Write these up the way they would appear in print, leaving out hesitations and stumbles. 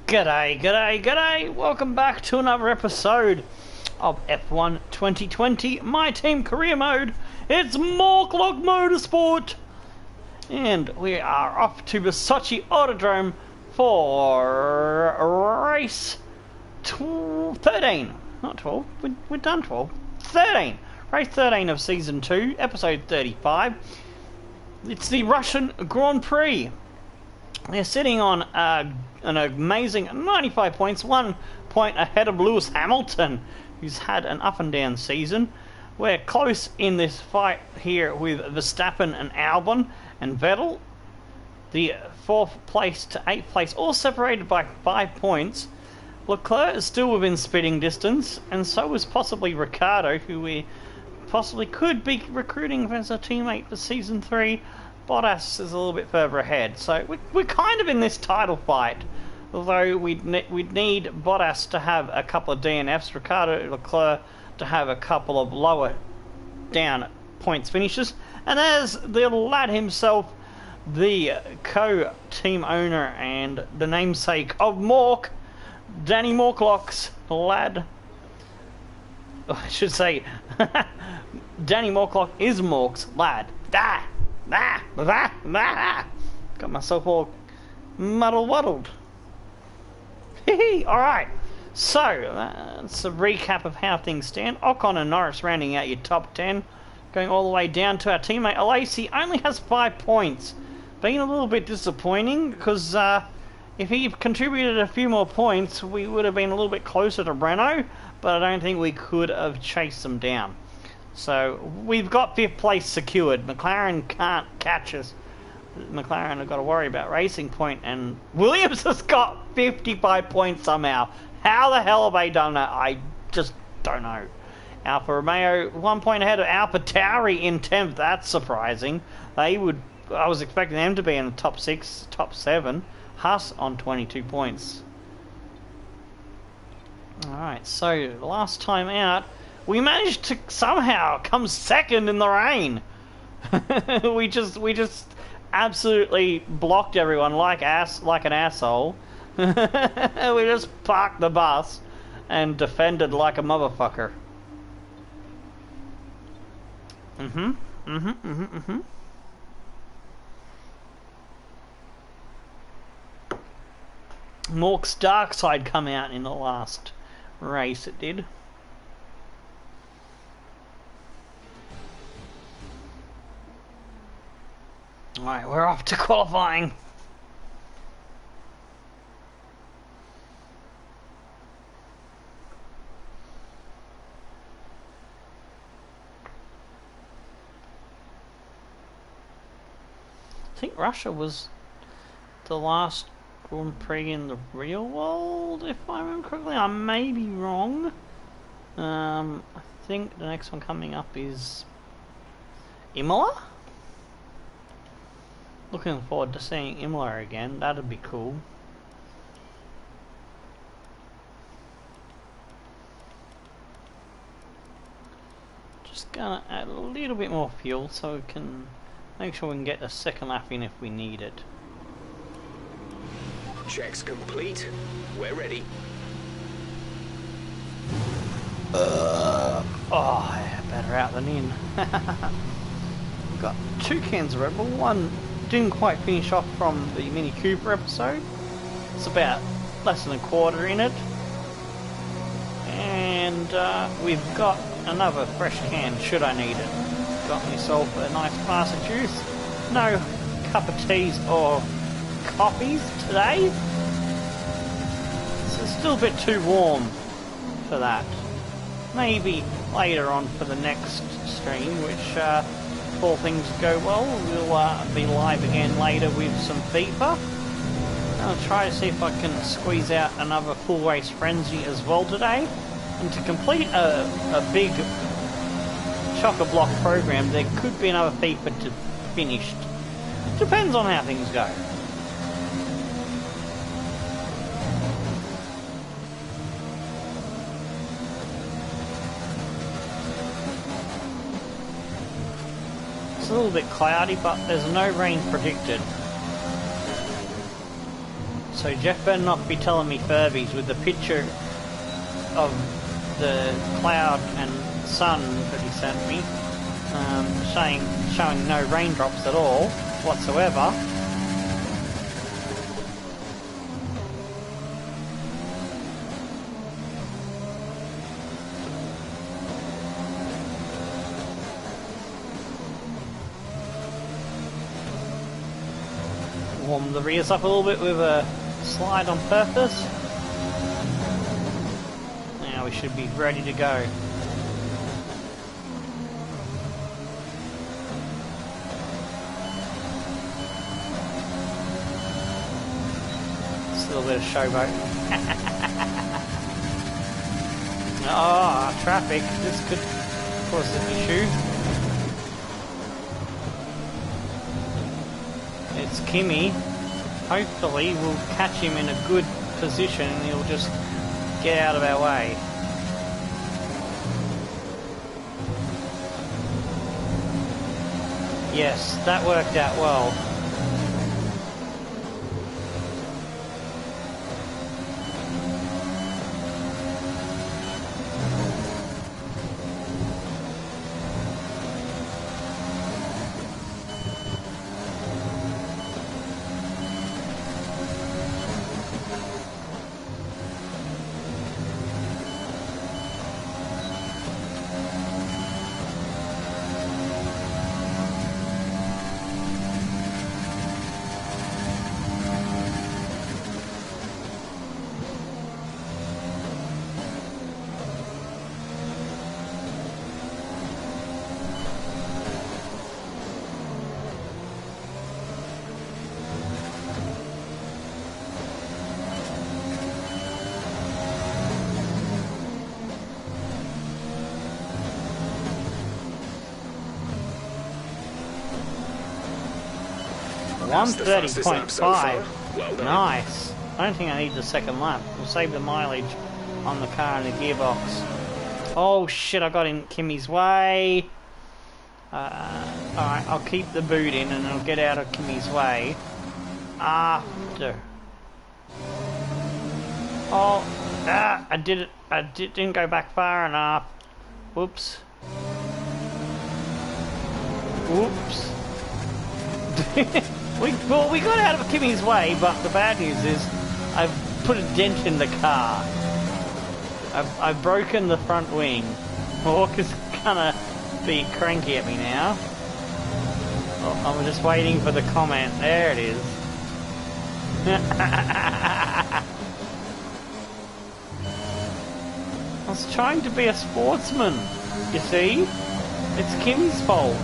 G'day, g'day, g'day! Welcome back to another episode of F1 2020, my team career mode. It's Morklock Motorsport! And we are off to the Sochi Autodrome for race 13. Not 12, we're done 12. 13! Race 13 of Season 2, Episode 35. It's the Russian Grand Prix. They're sitting on an amazing 95 points, 1 point ahead of Lewis Hamilton, who's had an up and down season. We're close in this fight here with Verstappen and Albon and Vettel. The 4th place to 8th place, all separated by 5 points. Leclerc is still within spitting distance, and so is possibly Ricciardo, who we possibly could be recruiting as a teammate for Season 3. Bottas is a little bit further ahead, so we're kind of in this title fight. Although we'd need Bottas to have a couple of DNFs, Ricciardo, Leclerc to have a couple of lower down points finishes, and as the lad himself, the co-team owner and the namesake of Mork, Danny Morklock's lad, I should say, Danny Morklock is Mork's lad. Got myself all muddle-waddled. Alright, so that's a recap of how things stand. Ocon and Norris rounding out your top 10. Going all the way down to our teammate Alesi, only has 5 points. Being a little bit disappointing, because if he contributed a few more points, we would have been a little bit closer to Renault, but I don't think we could have chased them down. So we've got 5th place secured. McLaren can't catch us. McLaren have got to worry about Racing Point, and Williams has got 55 points somehow. How the hell have they done that? I just don't know. Alfa Romeo 1 point ahead of Alpha Tauri in 10th. That's surprising. I was expecting them to be in the top 6, top 7. Haas on 22 points. Alright, so last time out, we managed to somehow come second in the rain. we just absolutely blocked everyone like an asshole. We just parked the bus and defended like a motherfucker. Mork's dark side come out in the last race, it did. Alright, we're off to qualifying. I think Russia was the last Grand Prix in the real world, if I remember correctly. I may be wrong. I think the next one coming up is Imola? Looking forward to seeing Imola again. That'd be cool. Just gonna add a little bit more fuel so we can make sure we can get a second lap in if we need it. Checks complete. We're ready. Oh, yeah, better out than in. We've got 2 cans of Red Bull. One didn't quite finish off from the Mini Cooper episode. It's about less than a quarter in it. And we've got another fresh can should I need it. Got myself a nice glass of juice. No cup of teas or coffees today. So it's still a bit too warm for that. Maybe later on for the next stream, which if all things go well, we'll be live again later with some FIFA. I'll try to see if I can squeeze out another full race frenzy as well today. And to complete a big chock-a-block program, there could be another FIFA to finished. Depends on how things go. It's a little bit cloudy, but there's no rain predicted. So Jeff better not be telling me Furbies with the picture of the cloud and sun that he sent me, showing no raindrops at all whatsoever. Warm the rears up a little bit with a slide on purpose. Now we should be ready to go. Still a bit of showboat. Ah, traffic. This could cause an issue. It's Kimmy. Hopefully we'll catch him in a good position and he'll just get out of our way. Yes, that worked out well. That's the fastest lap so far. Well done. Nice. I don't think I need the second lap. We'll save the mileage on the car and the gearbox. Oh shit, I got in Kimmy's way. Alright, I'll keep the boot in and I'll get out of Kimmy's way after. Oh, I did it. Didn't go back far enough. Whoops. Whoops. we got out of Kimmy's way, but the bad news is I've put a dent in the car. I've broken the front wing. Mork is gonna be cranky at me now. Oh, I'm just waiting for the comment. There it is. I was trying to be a sportsman, you see? It's Kimmy's fault.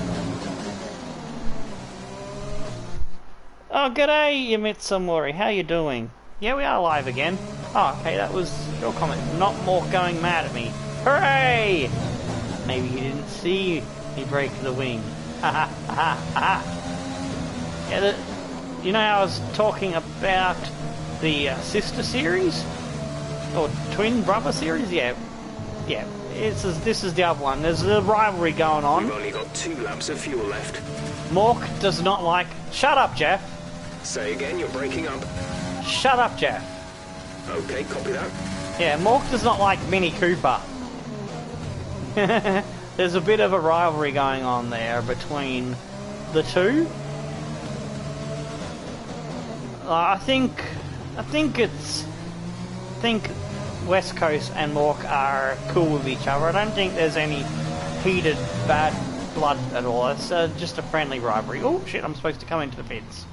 Oh, g'day, Yamitsumori. How you doing? Yeah, we are live again. Oh, okay, that was your comment. Not more going mad at me. Hooray! Maybe you didn't see me break the wing. Ha ha ha ha. Yeah, you know, I was talking about the sister series? Or twin brother series? Yeah. Yeah. This is the other one. There's a rivalry going on. We've only got 2 laps of fuel left. Mork does not like... Shut up, Jeff. Say again, you're breaking up. Shut up, Jeff. Okay, copy that. Yeah, Mork does not like Mini Cooper. There's a bit of a rivalry going on there between the two. I think West Coast and Mork are cool with each other. I don't think there's any heated bad blood at all. It's just a friendly rivalry. Oh shit! I'm supposed to come into the pits.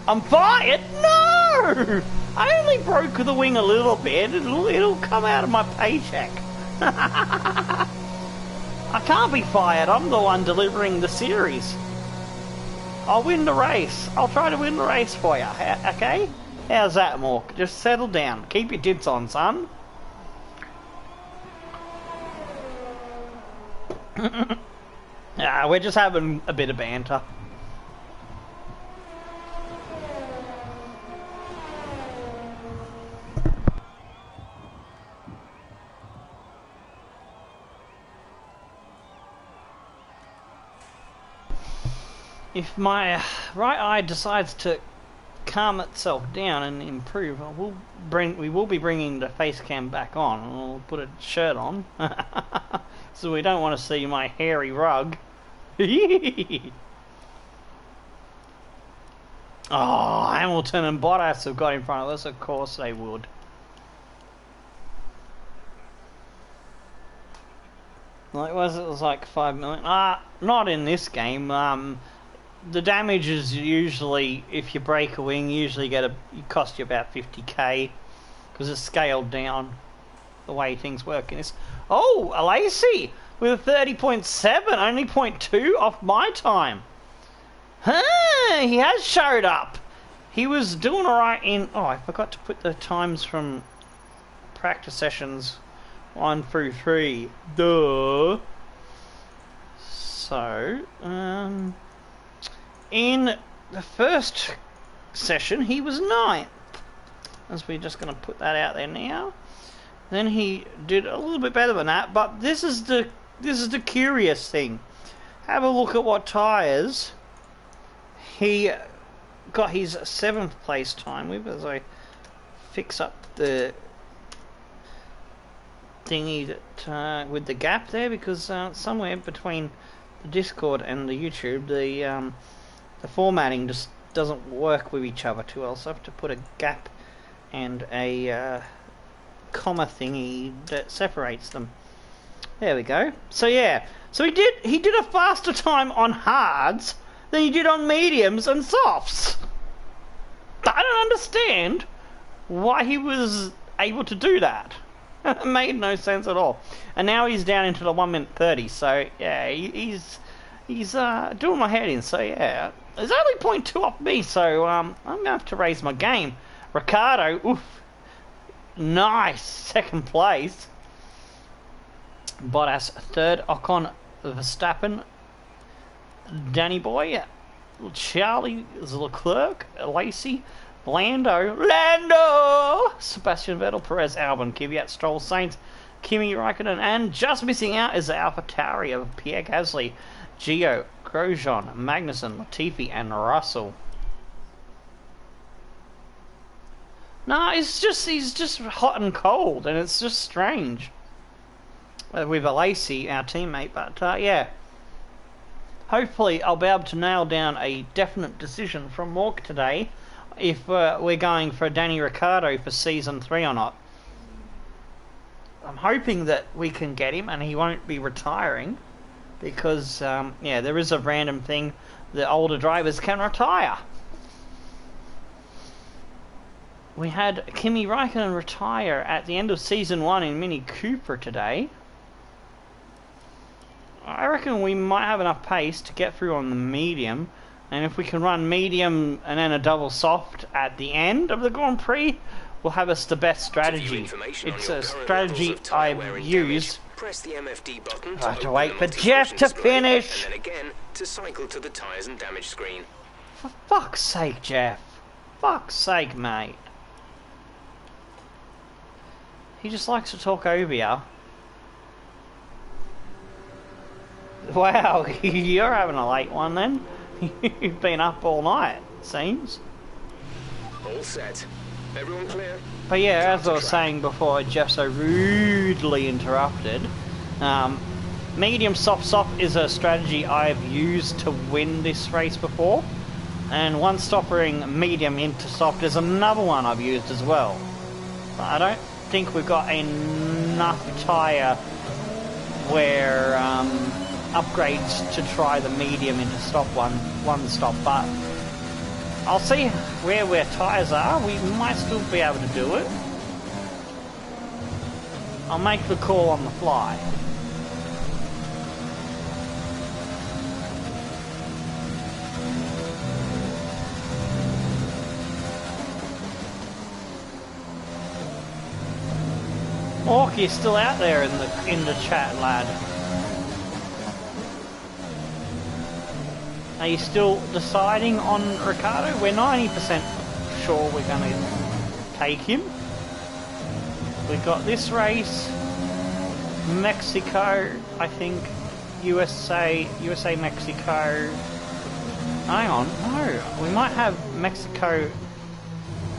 I'm fired? No! I only broke the wing a little bit. It'll come out of my paycheck. I can't be fired. I'm the one delivering the series. I'll win the race. I'll try to win the race for you. Okay? How's that, Mork? Just settle down. Keep your tits on, son. We're just having a bit of banter. if my right eye decides to calm itself down and improve, we will be bringing the face cam back on, and I'll put a shirt on, so we don't want to see my hairy rug. Oh, Hamilton and Bottas have got in front of us. Of course they would. Like, it was like 5 million. Not in this game. The damage is usually, if you break a wing, usually it cost you about 50k, because it's scaled down the way things work in this. Oh, a Lacey with a 30.7, only 0.2 off my time. Huh, he has showed up. He was doing alright in... Oh, I forgot to put the times from practice sessions 1 through 3. Duh. So, in the first session, he was 9th. As we're just going to put that out there now. Then he did a little bit better than that, but this is the curious thing. Have a look at what tyres he got his 7th place time with, as I fix up the thingy that with the gap there, because somewhere between the Discord and the YouTube, the formatting just doesn't work with each other too well, so I have to put a gap and a comma thingy that separates them. There we go. So yeah, so he did a faster time on hards than he did on mediums and softs. I don't understand why he was able to do that. It made no sense at all. And now he's down into the 1 minute 30. So yeah, he's doing my head in. So yeah, there's only 0.2 off me. So I'm gonna have to raise my game. Ricardo, oof, nice 2nd place. Bottas 3rd. Ocon, Verstappen, Danny Boy, Charlie, Leclerc, Lacey, Lando, Sebastian Vettel, Perez, Albon, Kvyat, Stroll, Sainz, Kimi Raikkonen, and just missing out is the AlphaTauri of Pierre Gasly, Gio, Grosjean, Magnussen, Latifi, and Russell. No, he's just hot and cold, and it's just strange. With Lacey, our teammate, but yeah. Hopefully I'll be able to nail down a definite decision from Mork today if we're going for Danny Ricciardo for Season 3 or not. I'm hoping that we can get him and he won't be retiring, because yeah, there is a random thing that older drivers can retire. We had Kimi Raikkonen retire at the end of Season 1 in Mini Cooper today. I reckon we might have enough pace to get through on the medium, and if we can run medium and then a double soft at the end of the Grand Prix, will have us the best strategy. It's a strategy I've used. Press the MFD button. I have to wait for Jeff to finish. And then again to cycle to the tyres and damage screen. For fuck's sake, Jeff. Fuck's sake, mate. He just likes to talk over you. Wow, you're having a late one then. You've been up all night, it seems. All set. Everyone clear? But yeah, as I was saying before, Jeff so rudely interrupted. Medium soft is a strategy I've used to win this race before. And one stoppering medium into soft is another one I've used as well. But I don't think we've got enough tyre where upgrades to try the medium into stop one stop, but I'll see where tyres are. We might still be able to do it. I'll make the call on the fly. Orc, you're still out there in the chat, lad. Are you still deciding on Ricardo? We're 90% sure we're going to take him. We've got this race, Mexico, I think, USA, Mexico, Hang on, no. We might have Mexico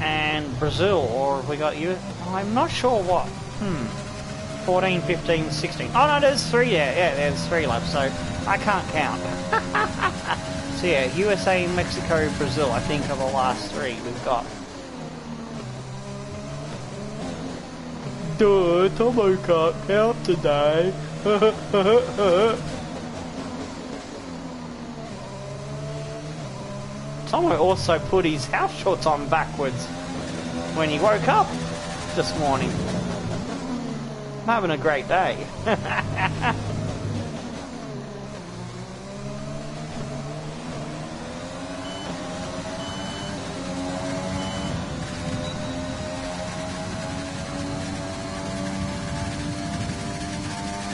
and Brazil, or have we got you? I'm not sure what. 14, 15, 16. Oh no, there's 3 there. Yeah, there's 3 left, so I can't count. So yeah, USA, Mexico, Brazil, I think are the last 3 we've got. Duh, Tomo can't count today. Tomo also put his house shorts on backwards when he woke up this morning. I'm having a great day.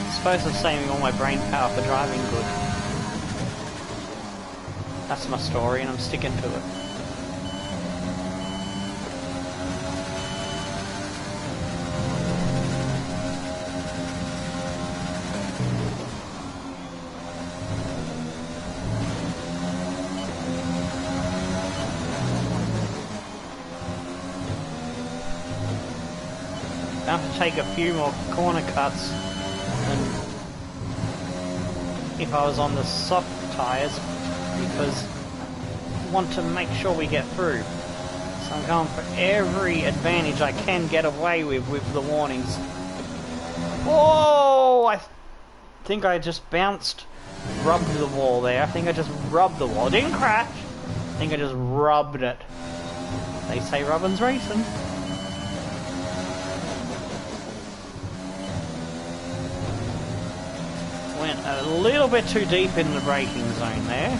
I suppose I'm saving all my brain power for driving good. That's my story and I'm sticking to it. I have to take a few more corner cuts than if I was on the soft tyres, because I want to make sure we get through. So I'm going for every advantage I can get away with the warnings. Whoa! I think I just rubbed the wall there. I think I just rubbed the wall. Didn't crash. I think I just rubbed it. They say rubbin's racing. Went a little bit too deep in the braking zone there.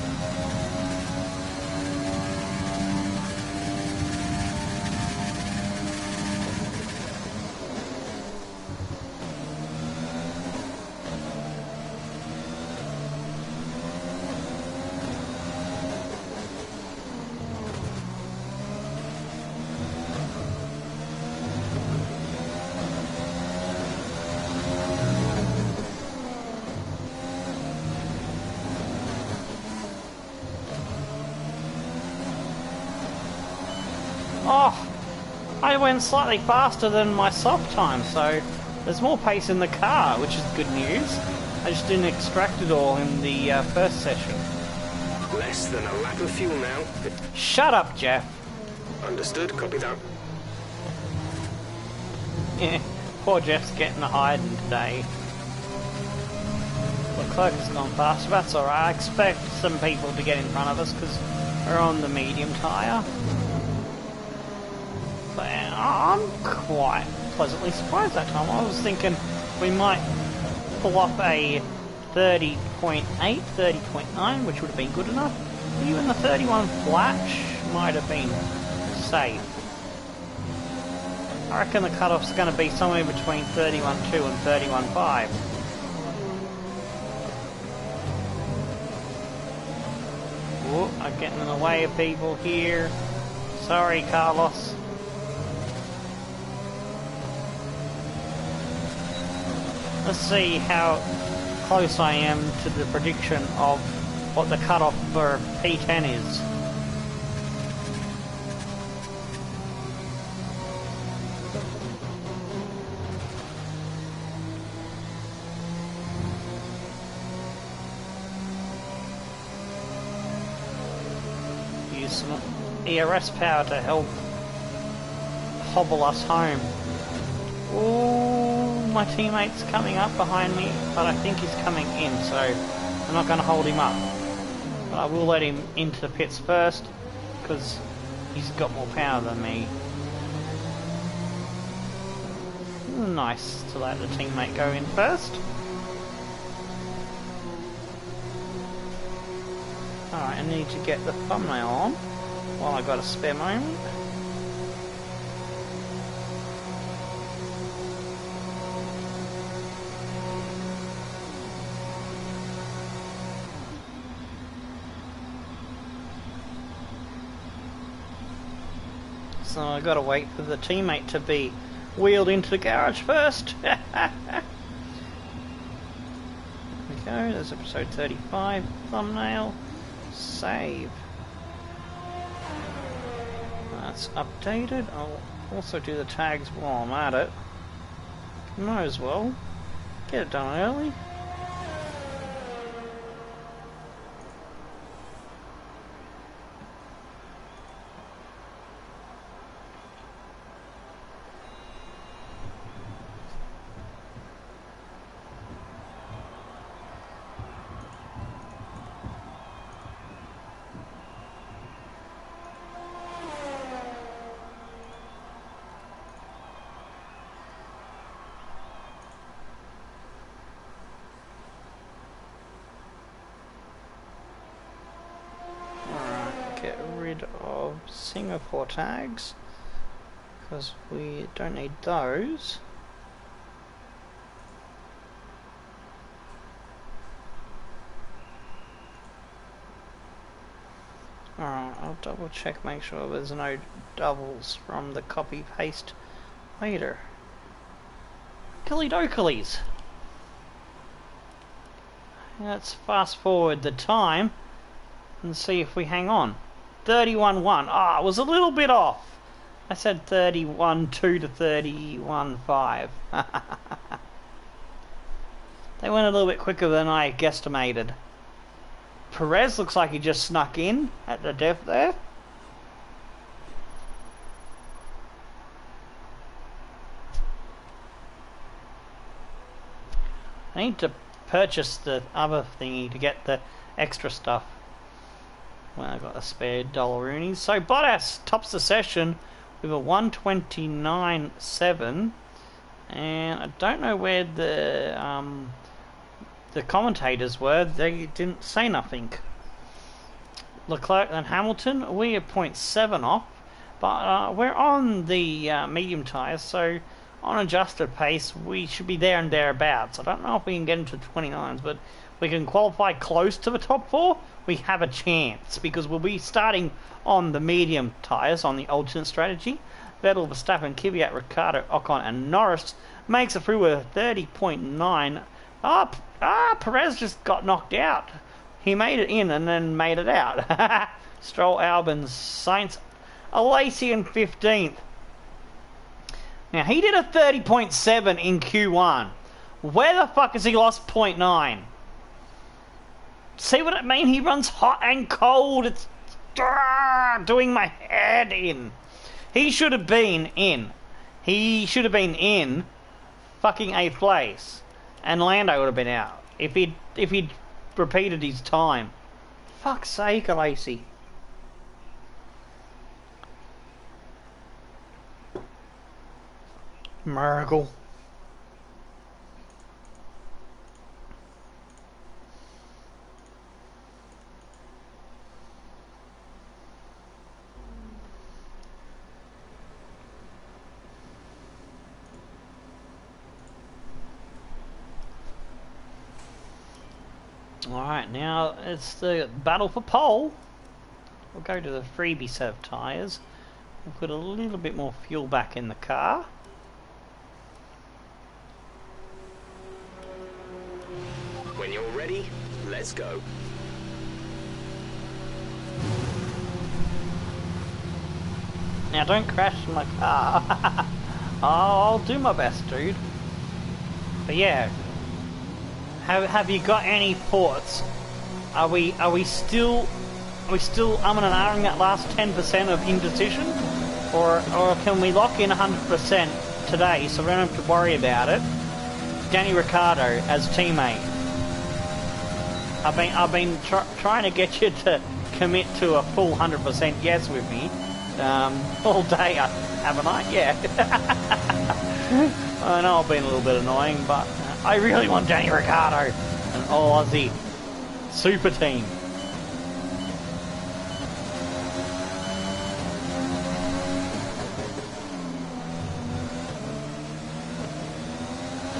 Oh, I went slightly faster than my soft time, so there's more pace in the car, which is good news. I just didn't extract it all in the first session. Less than a lap of fuel now. Shut up, Jeff. Understood, copy that. Yeah, poor Jeff's getting a hiding today. Leclerc has gone faster, that's alright. I expect some people to get in front of us because we're on the medium tyre. But I'm quite pleasantly surprised that time. I was thinking we might pull off a 30.8, 30.9, which would have been good enough. Even the 31 flash might have been safe. I reckon the cutoff's going to be somewhere between 31.2 and 31.5. Oh, I'm getting in the way of people here. Sorry, Carlos. Let's see how close I am to the prediction of what the cutoff for P10 is. Use some ERS power to help hobble us home. Ooh, my teammate's coming up behind me, but I think he's coming in, so I'm not going to hold him up. But I will let him into the pits first, because he's got more power than me. Nice to let the teammate go in first. Alright, I need to get the thumbnail on while I got a spare moment. So I gotta wait for the teammate to be wheeled into the garage first. There we go, there's episode 35 thumbnail. Save. That's updated. I'll also do the tags while I'm at it. Might as well get it done early. Get rid of Singapore tags because we don't need those. Alright, I'll double check, make sure there's no doubles from the copy paste later. Killy-dokilies. Let's fast forward the time and see if we hang on. 31.1. Ah, it was a little bit off. I said 31.2 to 31.5. They went a little bit quicker than I guesstimated. Perez looks like he just snuck in at the depth there. I need to purchase the other thingy to get the extra stuff. Well, I got a spare $1. So Bottas tops the session with a 129.7, and I don't know where the commentators were. They didn't say nothing. Leclerc and Hamilton, we are 0.7 off, but we're on the medium tyres, so on adjusted pace we should be there and thereabouts. I don't know if we can get into 29s, but we can qualify close to the top 4. We have a chance because we'll be starting on the medium tyres on the alternate strategy. Vettel, Verstappen, Kvyat, Ricciardo, Ocon and Norris makes it through with a 30.9. Perez just got knocked out. He made it in and then made it out. Stroll, Albon, Sainz, Alesi in 15th. Now he did a 30.7 in Q1. Where the fuck has he lost 0.9? See what I mean? He runs hot and cold. It's doing my head in. He should have been in. He should have been in fucking 8th place. And Lando would have been out. If he'd repeated his time. Fuck's sake, Alesi. Miracle. Alright, now it's the battle for pole. We'll go to the freebie set of tyres. We'll put a little bit more fuel back in the car. When you're ready, let's go. Now don't crash my car. I'll do my best, dude. But yeah. Have you got any thoughts? Are we still umming and ahhing that last 10% of indecision, or can we lock in 100% today so we don't have to worry about it? Danny Ricciardo as teammate. I've been trying to get you to commit to a full 100% yes with me all day, haven't I? Yeah. I know I've been a little bit annoying, but I really want Danny Ricciardo, an all Aussie super team.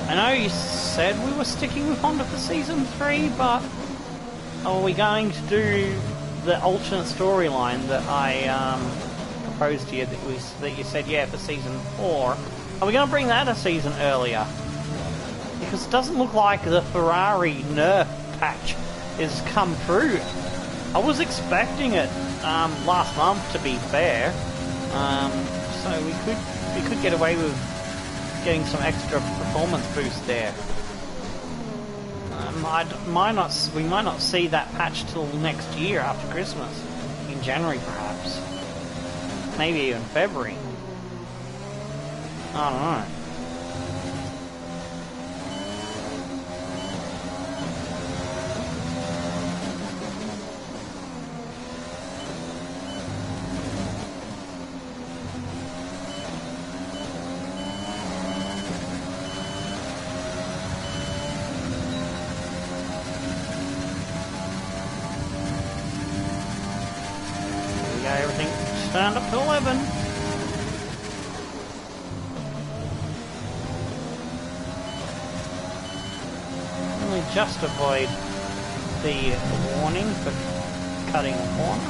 I know you said we were sticking with Honda for Season 3, but are we going to do the alternate storyline that I proposed to you that you said yeah for Season 4? Are we going to bring that a season earlier? Because it doesn't look like the Ferrari nerf patch has come through. I was expecting it last month, to be fair. So we could get away with getting some extra performance boost there. We might not see that patch till next year after Christmas, in January perhaps, maybe even February. I don't know. Everything turned up to 11. Only just avoid the warning for cutting a corner.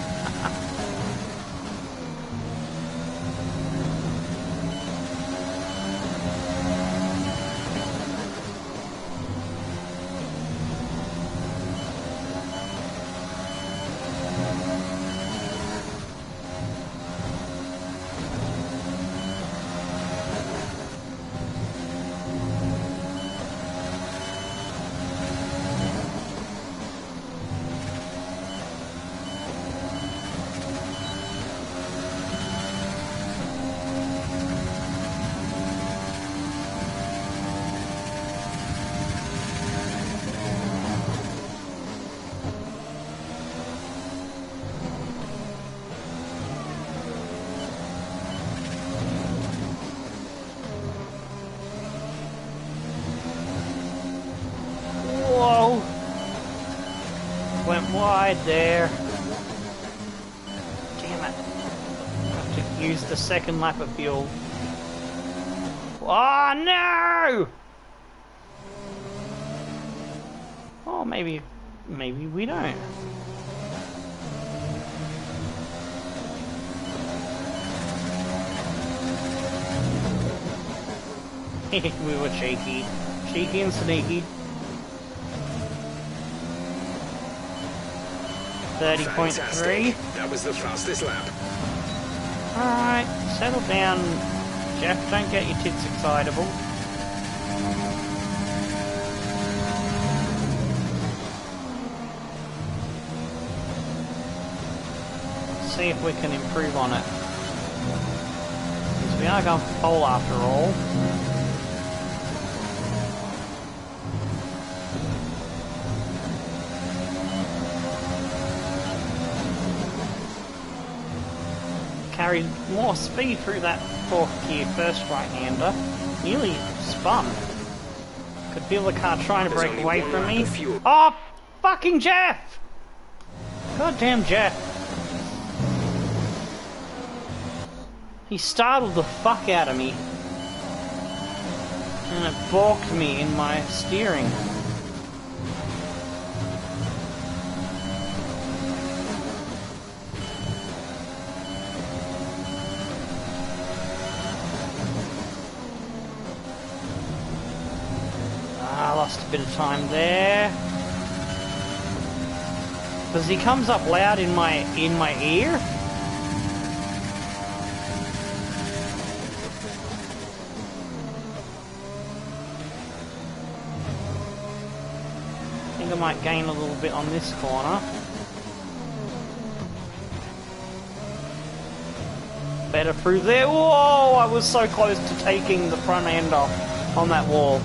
Went wide there. Damn it. Have to use the second lap of fuel. Oh no! Oh, maybe we don't. We were cheeky. Cheeky and sneaky. 30.3. That was the fastest lap. Alright, settle down, Jeff. Don't get your tits excitable. See if we can improve on it. Because we are going for pole after all. Carried more speed through that fourth gear first right-hander. Nearly spun. Could feel the car trying to break away from me. Oh, fucking Jeff! Goddamn Jeff. He startled the fuck out of me. And it balked me in my steering. Lost a bit of time there. Because he comes up loud in my ear. I think I might gain a little bit on this corner. Better through there. Whoa! I was so close to taking the front end off on that wall.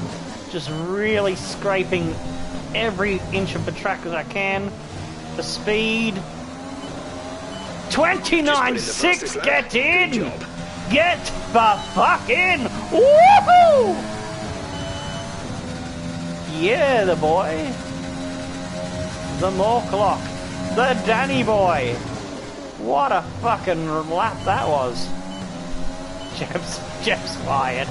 Just really scraping every inch of the track as I can. The speed. 29.6, get in! Get the fuck in! Woohoo! Yeah, the boy. The Morklock. The Danny boy. What a fucking lap that was. Jeff's fired.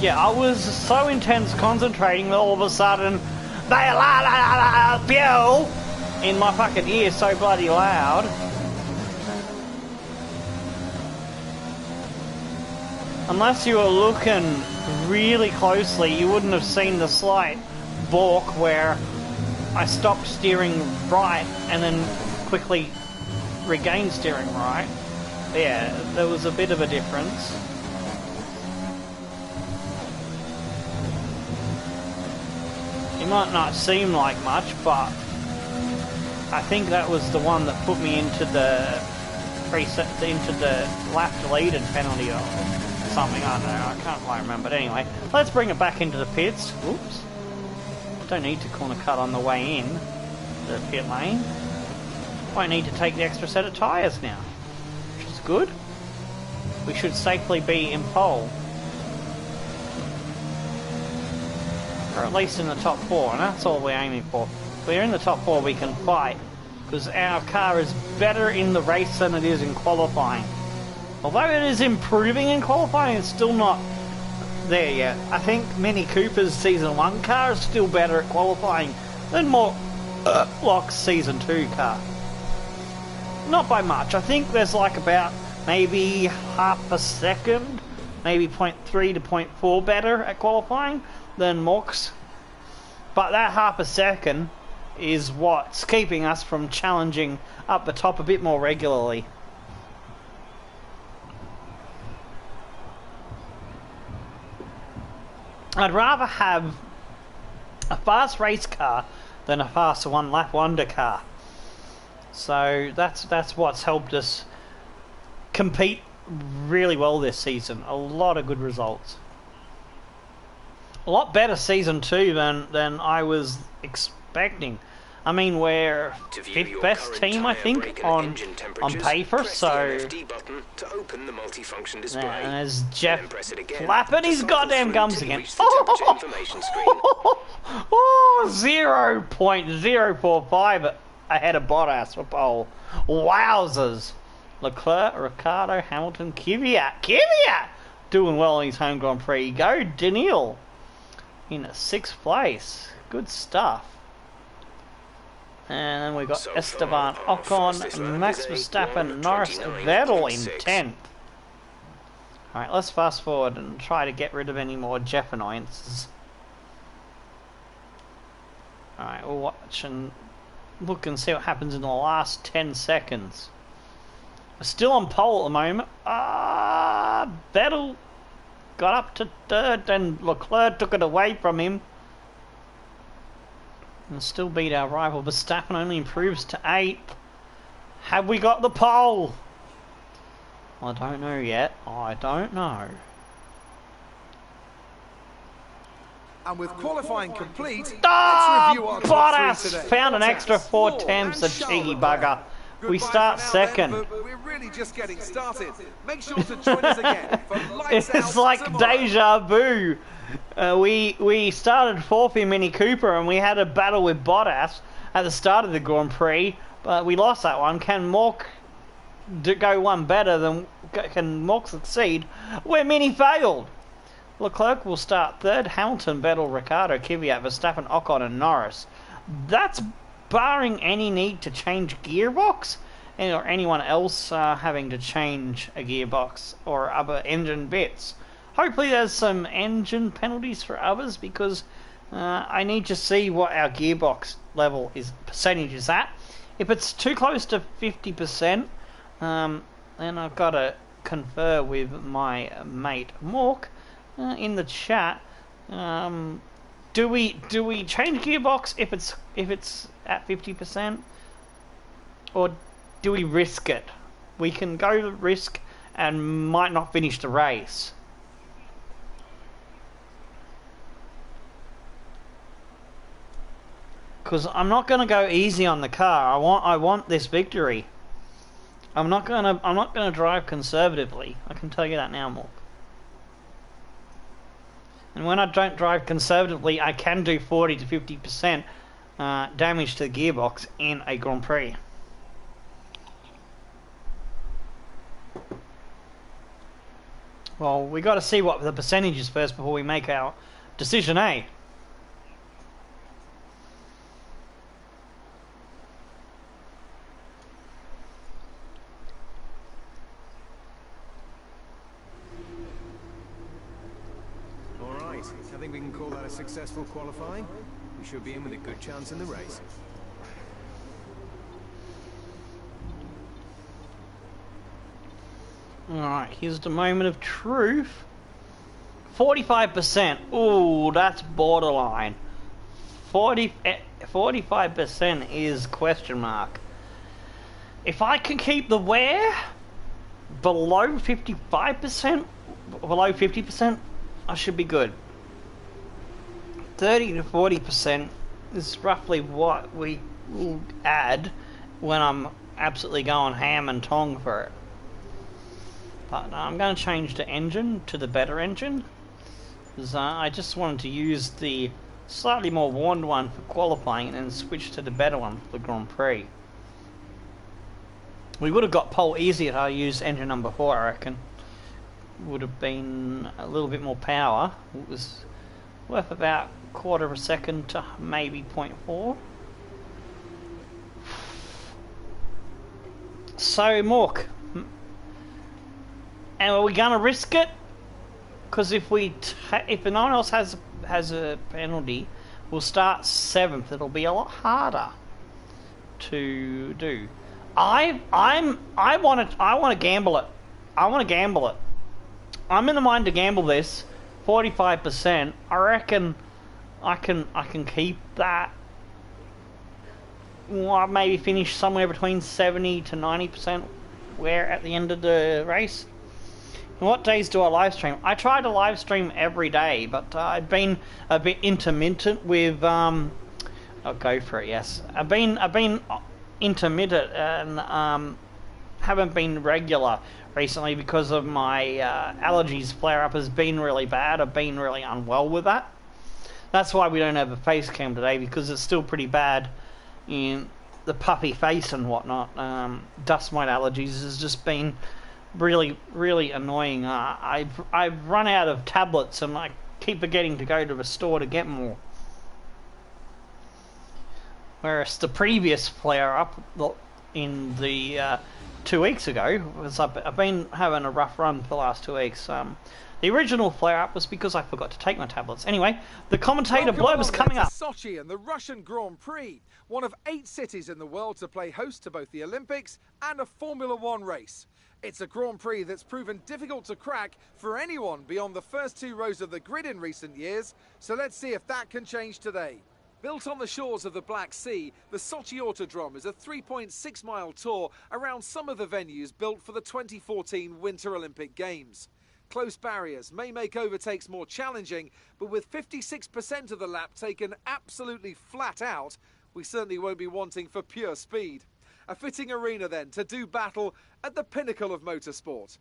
Yeah, I was so intense concentrating that all of a sudden, pew, in my fucking ear so bloody loud. Unless you were looking really closely, you wouldn't have seen the slight balk where I stopped steering right and then quickly regained steering right. Yeah, there was a bit of a difference. It might not seem like much, but I think that was the one that put me into the lap deleted penalty or something. I don't know, I can't quite remember. But anyway, let's bring it back into the pits. Oops. Don't need to corner cut on the way in the pit lane. Won't need to take the extra set of tyres now, which is good. We should safely be in pole. Or at least in the top 4, and that's all we're aiming for. If we're in the top 4, we can fight, because our car is better in the race than it is in qualifying. Although it is improving in qualifying, it's still not there yet. I think Mini Cooper's Season 1 car is still better at qualifying than Morklock's Season 2 car. Not by much. I think there's like about maybe half a second, maybe 0.3 to 0.4 better at qualifying than Mork's. But that half a second is what's keeping us from challenging up the top a bit more regularly. I'd rather have a fast race car than a fast one lap wonder car. So that's what's helped us compete really well this season. A lot of good results. A lot better Season 2 than I was expecting. I mean, we're 5th best team, I think, on paper, so... Yeah, and there's Jeff flapping his goddamn gums again. Oh, 0.045 ahead of Bottas for pole. Wowzers. Leclerc, Ricciardo, Hamilton, Kvyat doing well in his home Grand Prix. Go Daniil in 6th place. Good stuff. And then we got Esteban Ocon, Max Verstappen, Norris, Vettel in 10th. Alright, let's fast forward and try to get rid of any more Jeff annoyances. Alright, we'll watch and look and see what happens in the last 10 seconds. We're still on pole at the moment. Vettel got up to 3rd, and Leclerc took it away from him. And still beat our rival. Verstappen only improves to 8th. Have we got the pole? I don't know yet. I don't know. And with qualifying complete, let's Oh, review our top 3 Bottas today. found an extra 4 Lord temps, and the cheeky Charles bugger. Leclerc. We Goodbye start for now second. then, but we're really just getting started. Make sure to join us again for Lights It's Out like tomorrow. deja vu. We started 4th in Mini Cooper and we had a battle with Bottas at the start of the Grand Prix, but we lost that one. Can Mork go one better than can Mork succeed? Where Mini failed. Leclerc will start 3rd, Hamilton, Vettel, Ricciardo, Kvyat, Verstappen, Ocon and Norris. That's barring any need to change gearbox or anyone else having to change a gearbox or other engine bits. Hopefully there's some engine penalties for others, because I need to see what our gearbox level percentage is at. If it's too close to 50%, then I've got to confer with my mate Mork in the chat. Do we change gearbox if it's at 50%, or do we risk it? We can go the risk and might not finish the race. Because I'm not going to go easy on the car. I want this victory. I'm not gonna drive conservatively. I can tell you that now, Mork. And when I don't drive conservatively, I can do 40 to 50% damage to the gearbox in a Grand Prix. Well, we got to see what the percentage is first before we make our decision, eh? All right, I think we can call that a successful qualifying. We should be in with a good chance in the race. Alright, here's the moment of truth. 45%. Ooh, that's borderline. 45% is question mark. If I can keep the wear below 55%, below 50%, I should be good. 30 to 40% is roughly what we will add when I'm absolutely going ham and tong for it. But I'm going to change the engine to the better engine, because I just wanted to use the slightly more worn one for qualifying and then switch to the better one for the Grand Prix. We would have got pole easier if I used engine number 4, I reckon. Would have been a little bit more power. It was worth about a quarter of a second to maybe 0.4. So, Mork. And are we going to risk it? Because if no one else has a penalty, we'll start 7th. It'll be a lot harder to do. I want to gamble it. I want to gamble it. I'm in the mind to gamble this 45%. I reckon I can keep that. Well, maybe finish somewhere between 70 to 90% wear at the end of the race. What days do I live stream? I try to live stream every day, but I've been a bit intermittent with I'll go for it. Yes, I've been intermittent and haven't been regular recently because of my allergies flare up has been really bad. I've been really unwell with that. That's why we don't have a face cam today, because it's still pretty bad in the puffy face and whatnot. Dust mite allergies has just been really annoying. I've run out of tablets and I keep forgetting to go to the store to get more. Whereas the previous flare up in the 2 weeks ago was I've been having a rough run for the last 2 weeks. The original flare up was because I forgot to take my tablets. Anyway, the commentator blurb is coming up. Sochi and the Russian Grand Prix, one of 8 cities in the world to play host to both the Olympics and a Formula One race. It's a Grand Prix that's proven difficult to crack for anyone beyond the first 2 rows of the grid in recent years, so let's see if that can change today. Built on the shores of the Black Sea, the Sochi Autodrome is a 3.6-mile tour around some of the venues built for the 2014 Winter Olympic Games. Close barriers may make overtakes more challenging, but with 56% of the lap taken absolutely flat out, we certainly won't be wanting for pure speed. A fitting arena then to do battle at the pinnacle of motorsport.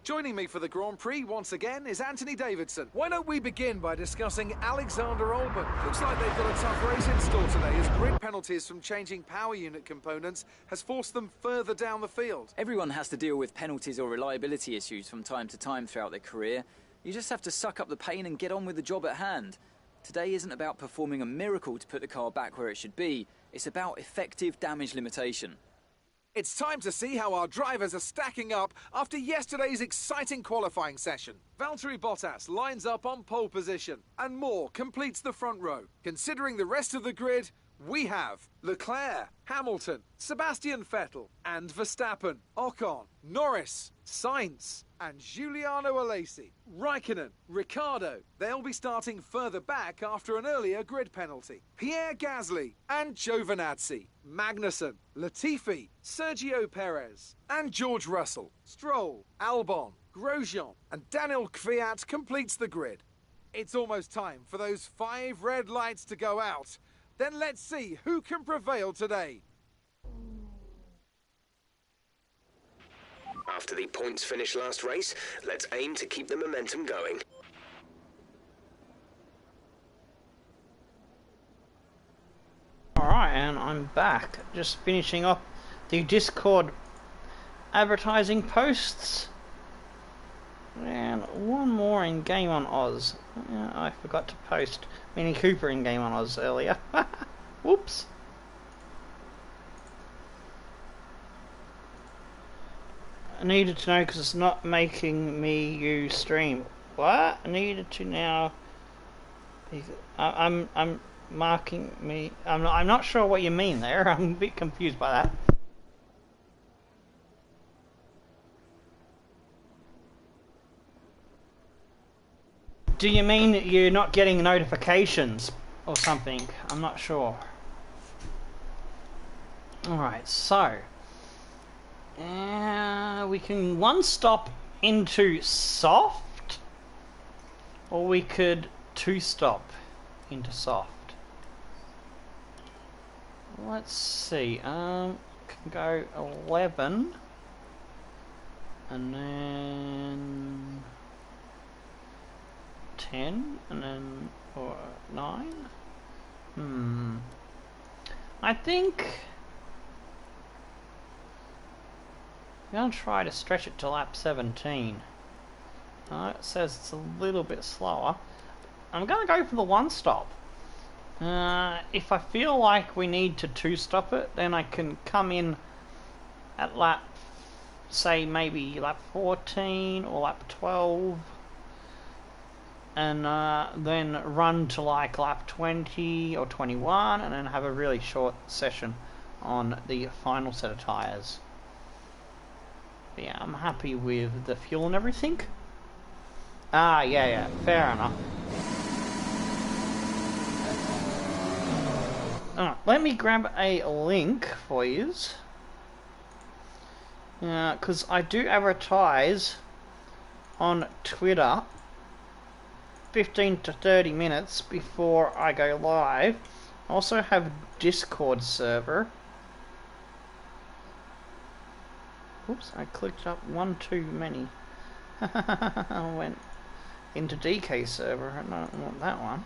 Joining me for the Grand Prix once again is Anthony Davidson. Why don't we begin by discussing Alexander Albon? Looks like they've got a tough race in store today, as grid penalties from changing power unit components has forced them further down the field. Everyone has to deal with penalties or reliability issues from time to time throughout their career. You just have to suck up the pain and get on with the job at hand. Today isn't about performing a miracle to put the car back where it should be. It's about effective damage limitation. It's time to see how our drivers are stacking up after yesterday's exciting qualifying session. Valtteri Bottas lines up on pole position, and Moore completes the front row. Considering the rest of the grid, we have Leclerc, Hamilton, Sebastian Vettel, and Verstappen, Ocon, Norris, Sainz, and Giuliano Alesi. Raikkonen, Ricciardo, they'll be starting further back after an earlier grid penalty. Pierre Gasly and Giovinazzi, Magnussen, Latifi, Sergio Perez, and George Russell. Stroll, Albon, Grosjean, and Daniel Kvyat completes the grid. It's almost time for those 5 red lights to go out. Then let's see who can prevail today. After the points finish last race, let's aim to keep the momentum going. Alright, and I'm back. Just finishing up the Discord advertising posts. And one more in Game on Oz. I forgot to post Mini Cooper in Game on Oz earlier. Whoops. I needed to know because it's not making me use stream. What? I needed to now I'm marking me. I'm not sure what you mean there. I'm a bit confused by that. Do you mean that you're not getting notifications or something? I'm not sure. Alright, so we can one stop into soft, or we could two stop into soft. Let's see, can go 11 and then 10 and then or 9. I think I'm going to try to stretch it to lap 17. It says it's a little bit slower. I'm going to go for the one stop. If I feel like we need to two stop it, then I can come in at lap, say maybe lap 14 or lap 12, and then run to like lap 20 or 21, and then have a really short session on the final set of tyres. But yeah, I'm happy with the fuel and everything. Yeah, fair enough. Let me grab a link for yous. Because I do advertise on Twitter 15 to 30 minutes before I go live. I also have Discord server. Oops, I clicked up one too many. I went into DK server. I don't want that one.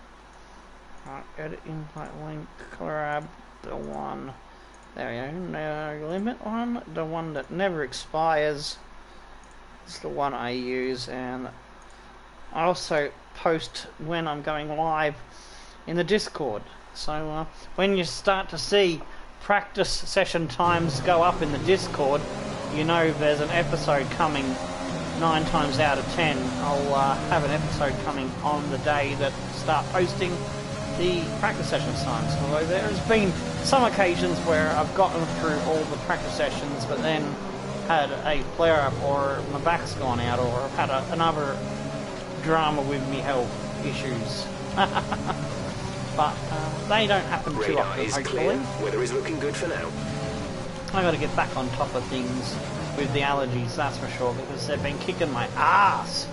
Right, edit invite link, grab the one. There we go. No limit one. The one that never expires. It's the one I use, and I also post when I'm going live in the Discord. So when you start to see practice session times go up in the Discord, you know there's an episode coming 9 times out of 10. I'll have an episode coming on the day that I start posting the practice session times. Although there has been some occasions where I've gotten through all the practice sessions but then had a flare-up, or my back's gone out, or I've had another drama with me health issues. But they don't happen too often, hopefully. Weather is looking good for now. I got to get back on top of things with the allergies, that's for sure, because they've been kicking my ass.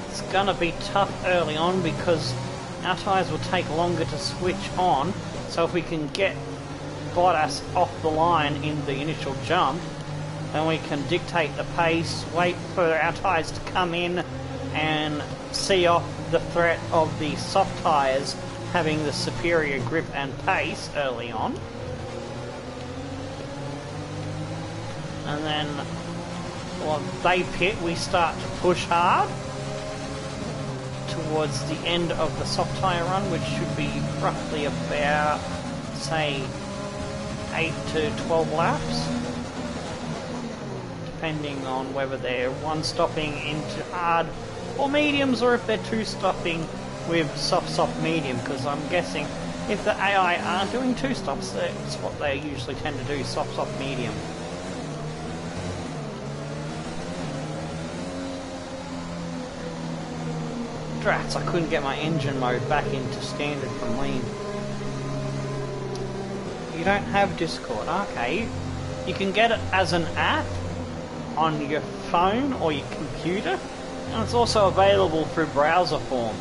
It's gonna be tough early on because our tyres will take longer to switch on, so if we can get Bottas off the line in the initial jump, then we can dictate the pace, wait for our tyres to come in and see off the threat of the soft tyres having the superior grip and pace early on. And then while they pit, we start to push hard towards the end of the soft tyre run, which should be roughly about, say, 8 to 12 laps, depending on whether they're one stopping into hard or mediums, or if they're two stopping with soft medium, because I'm guessing if the AI are doing two stops, that's what they usually tend to do, soft medium. Drats, I couldn't get my engine mode back into standard from lean. You don't have Discord, okay. You can get it as an app on your phone or your computer, and it's also available through browser form.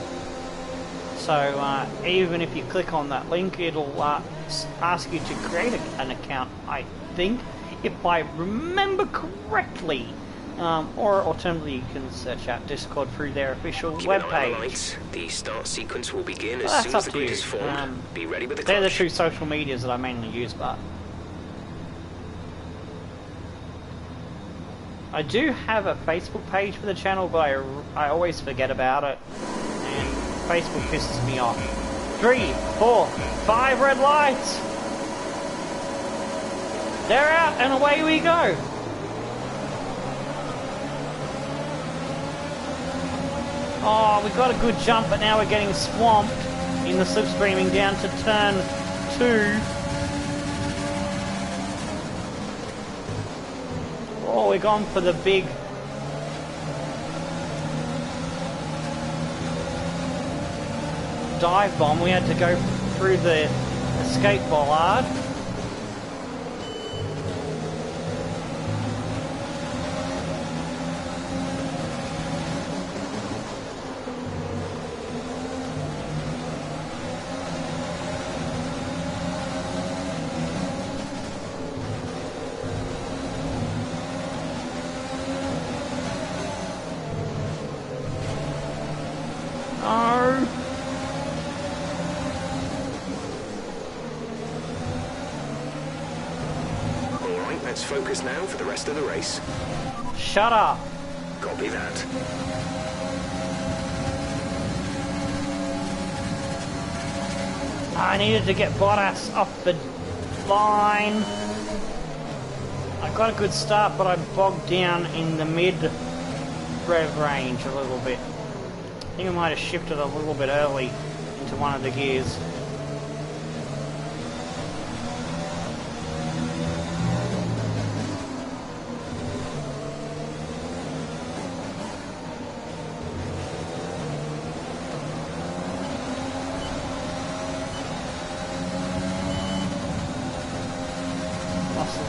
So even if you click on that link, it'll ask you to create an account, I think, if I remember correctly. Or alternatively, you can search out Discord through their official webpage. The start sequence will begin as soon as the grid is formed. Be ready with the they're the two social medias that I mainly use, but I do have a Facebook page for the channel, but I always forget about it, and Facebook pisses me off. 3, 4, 5 red lights! They're out and away we go. Oh, we got a good jump, but now we're getting swamped in the slipstreaming down to turn 2. Oh, we're gone for the big dive bomb. We had to go through the escape bollard. Let's focus now for the rest of the race. Shut up. Copy that. I needed to get Bottas off the line. I got a good start, but I bogged down in the mid-rev range a little bit. I think I might have shifted a little bit early into one of the gears.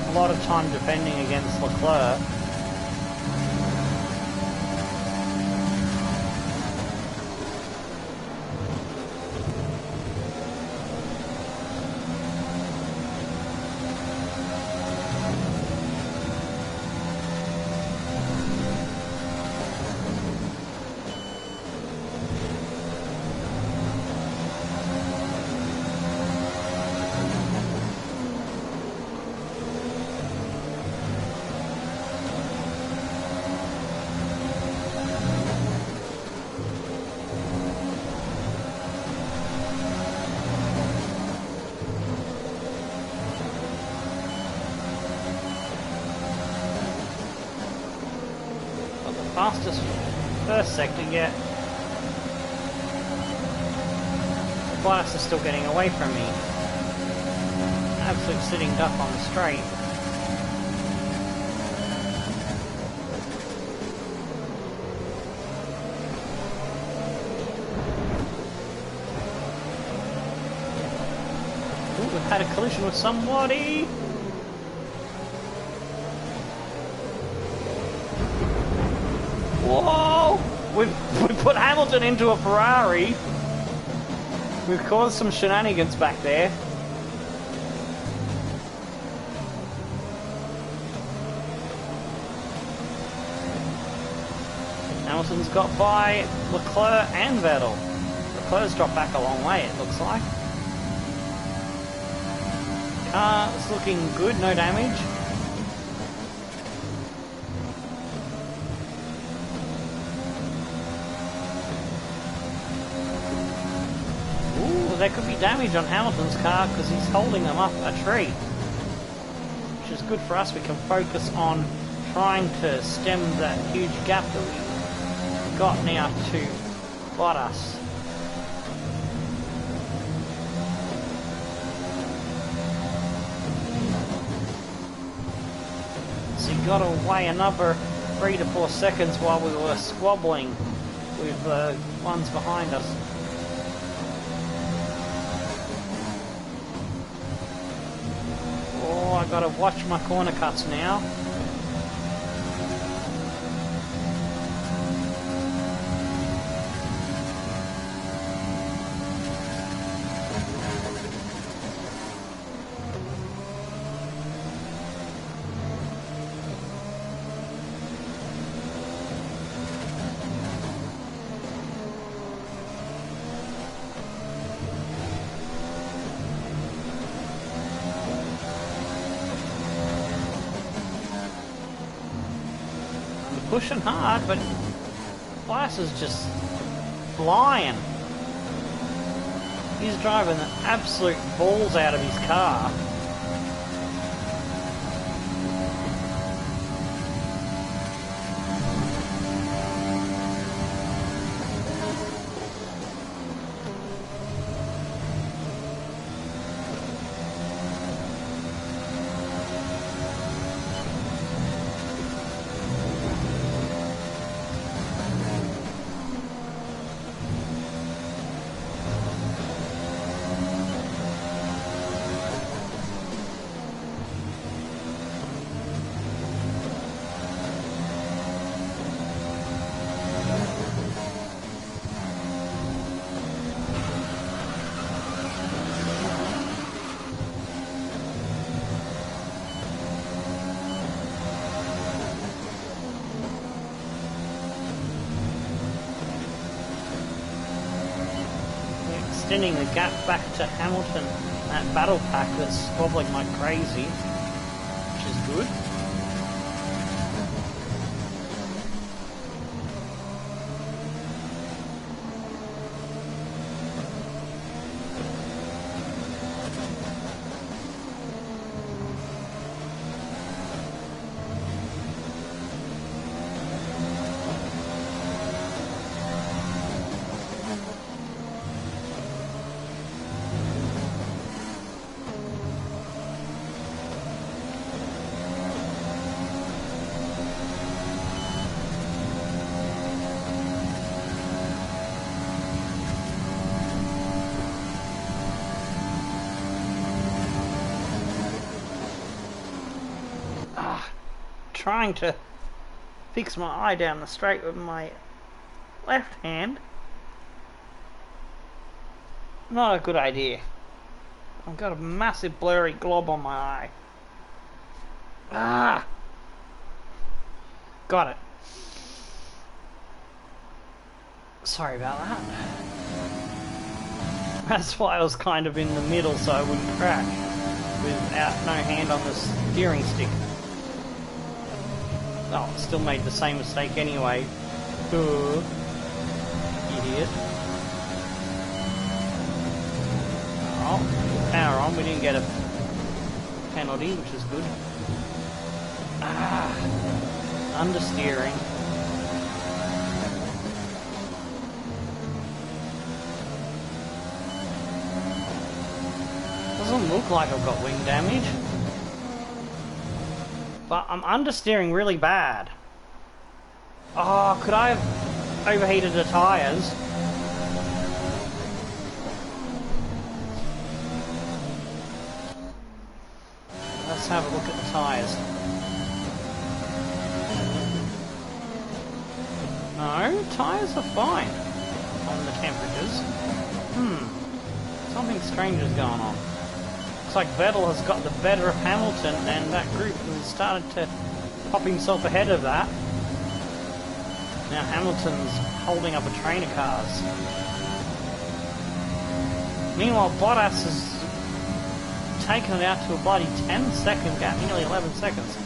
A lot of time defending against Leclerc. Fastest first sector yet. Bottas is still getting away from me. Absolute sitting duck on the straight. Ooh, we've had a collision with somebody. Whoa! We've put Hamilton into a Ferrari. We've caused some shenanigans back there. Hamilton's got by Leclerc and Vettel. Leclerc's dropped back a long way, it looks like. Car is looking good, no damage. There could be damage on Hamilton's car because he's holding them up a tree, which is good for us. We can focus on trying to stem that huge gap that we got now to Bottas. So he got away another 3 to 4 seconds while we were squabbling with the ones behind us. I gotta watch my corner cuts now. Pushing hard, but Bottas is just flying. He's driving the absolute balls out of his car. extending the gap back to Hamilton. That battle pack that's squabbling like crazy, which is good. Trying to fix my eye down the straight with my left hand. Not a good idea. I've got a massive blurry glob on my eye. Got it. Sorry about that. That's why I was kind of in the middle so I wouldn't crash without no hand on the steering stick. Oh, still made the same mistake anyway. Idiot. Oh, power on. We didn't get a penalty, which is good. Understeering. Doesn't look like I've got wing damage. But I'm understeering really bad. Oh, could I have overheated the tyres? Let's have a look at the tyres. No, tyres are fine on the temperatures. Something strange is going on. Looks like Vettel has got the better of Hamilton, and that group has started to pop himself ahead of that. Now Hamilton's holding up a train of cars. Meanwhile, Bottas has taken it out to a bloody 10-second gap, nearly 11 seconds.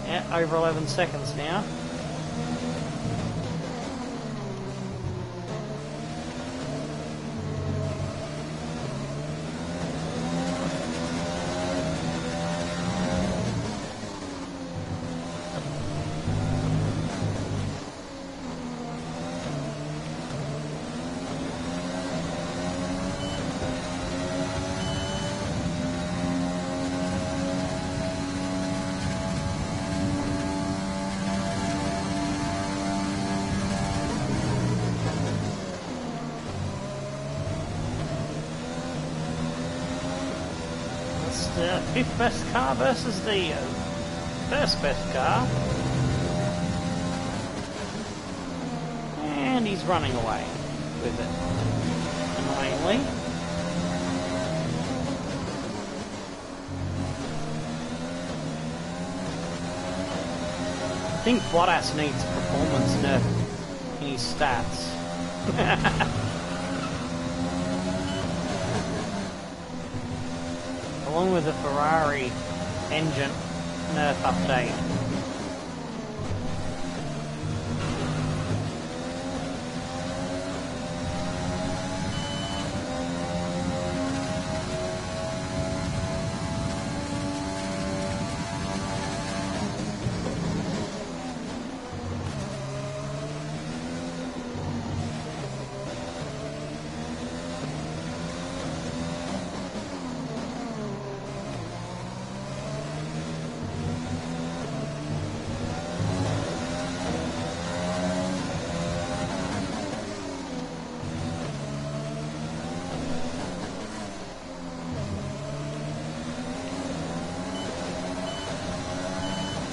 Yeah, over 11 seconds now. The fifth best car versus the first best car. And he's running away with it, annoyingly. I think Bottas needs performance nerf in his stats. Along with the Ferrari engine nerf update.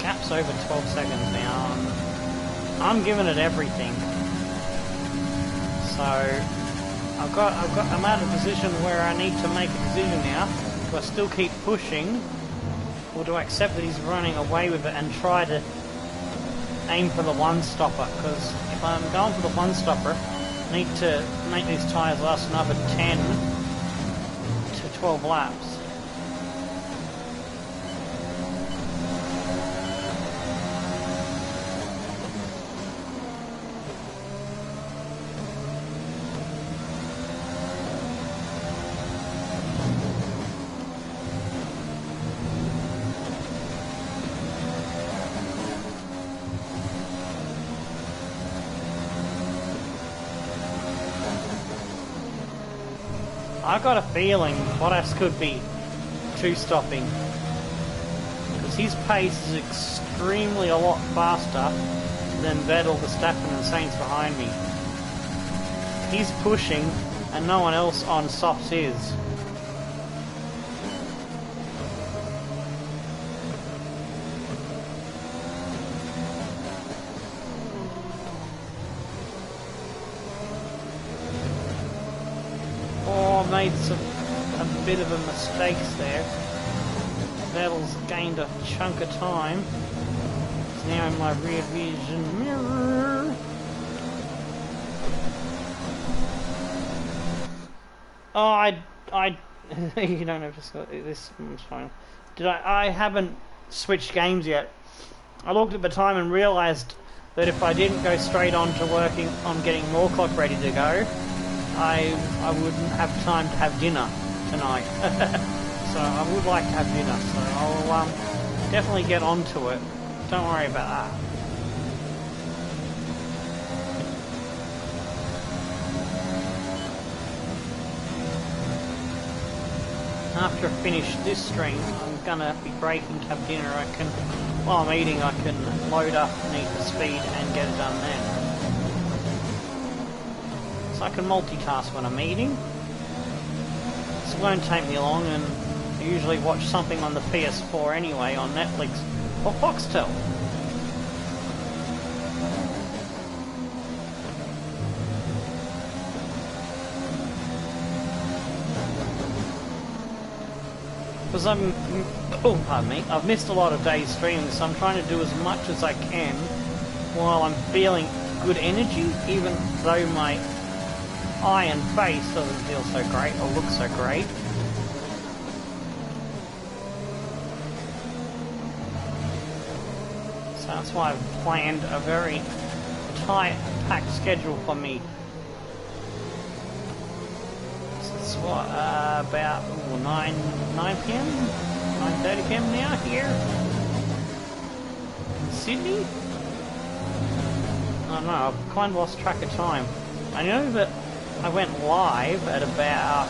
Gap's over 12 seconds now. I'm giving it everything. So I'm at a position where I need to make a decision now. Do I still keep pushing, or do I accept that he's running away with it and try to aim for the one-stopper, because if I'm going for the one-stopper, I need to make these tyres last another 10 to 12 laps. I got a feeling Bottas could be two-stopping, because his pace is extremely a lot faster than Vettel, Verstappen and Sainz behind me. He's pushing and no one else on softs is. Made a bit of a mistakes there. Vettel's gained a chunk of time. It's now in my rear vision mirror. Oh, I you don't have to. This one's fine. I haven't switched games yet. I looked at the time and realised that if I didn't go straight on to working on getting Morklock ready to go, I wouldn't have time to have dinner tonight. So I would like to have dinner, so I'll definitely get onto it. Don't worry about that. After I finish this stream, I'm gonna be breaking to have dinner. I can, while I'm eating, I can load up Need for Speed and get it done then. So I can multitask when I'm eating. So it won't take me long, and I usually watch something on the PS4 anyway, on Netflix or Foxtel. Because pardon me, I've missed a lot of days streaming, so I'm trying to do as much as I can while I'm feeling good energy, even though my eye and face doesn't feel so great or look so great. So that's why I've planned a very tight, packed schedule for me. So it's what, about 9 PM? 9:30 PM now here in Sydney? I don't know, I've kind of lost track of time. I know that I went live at about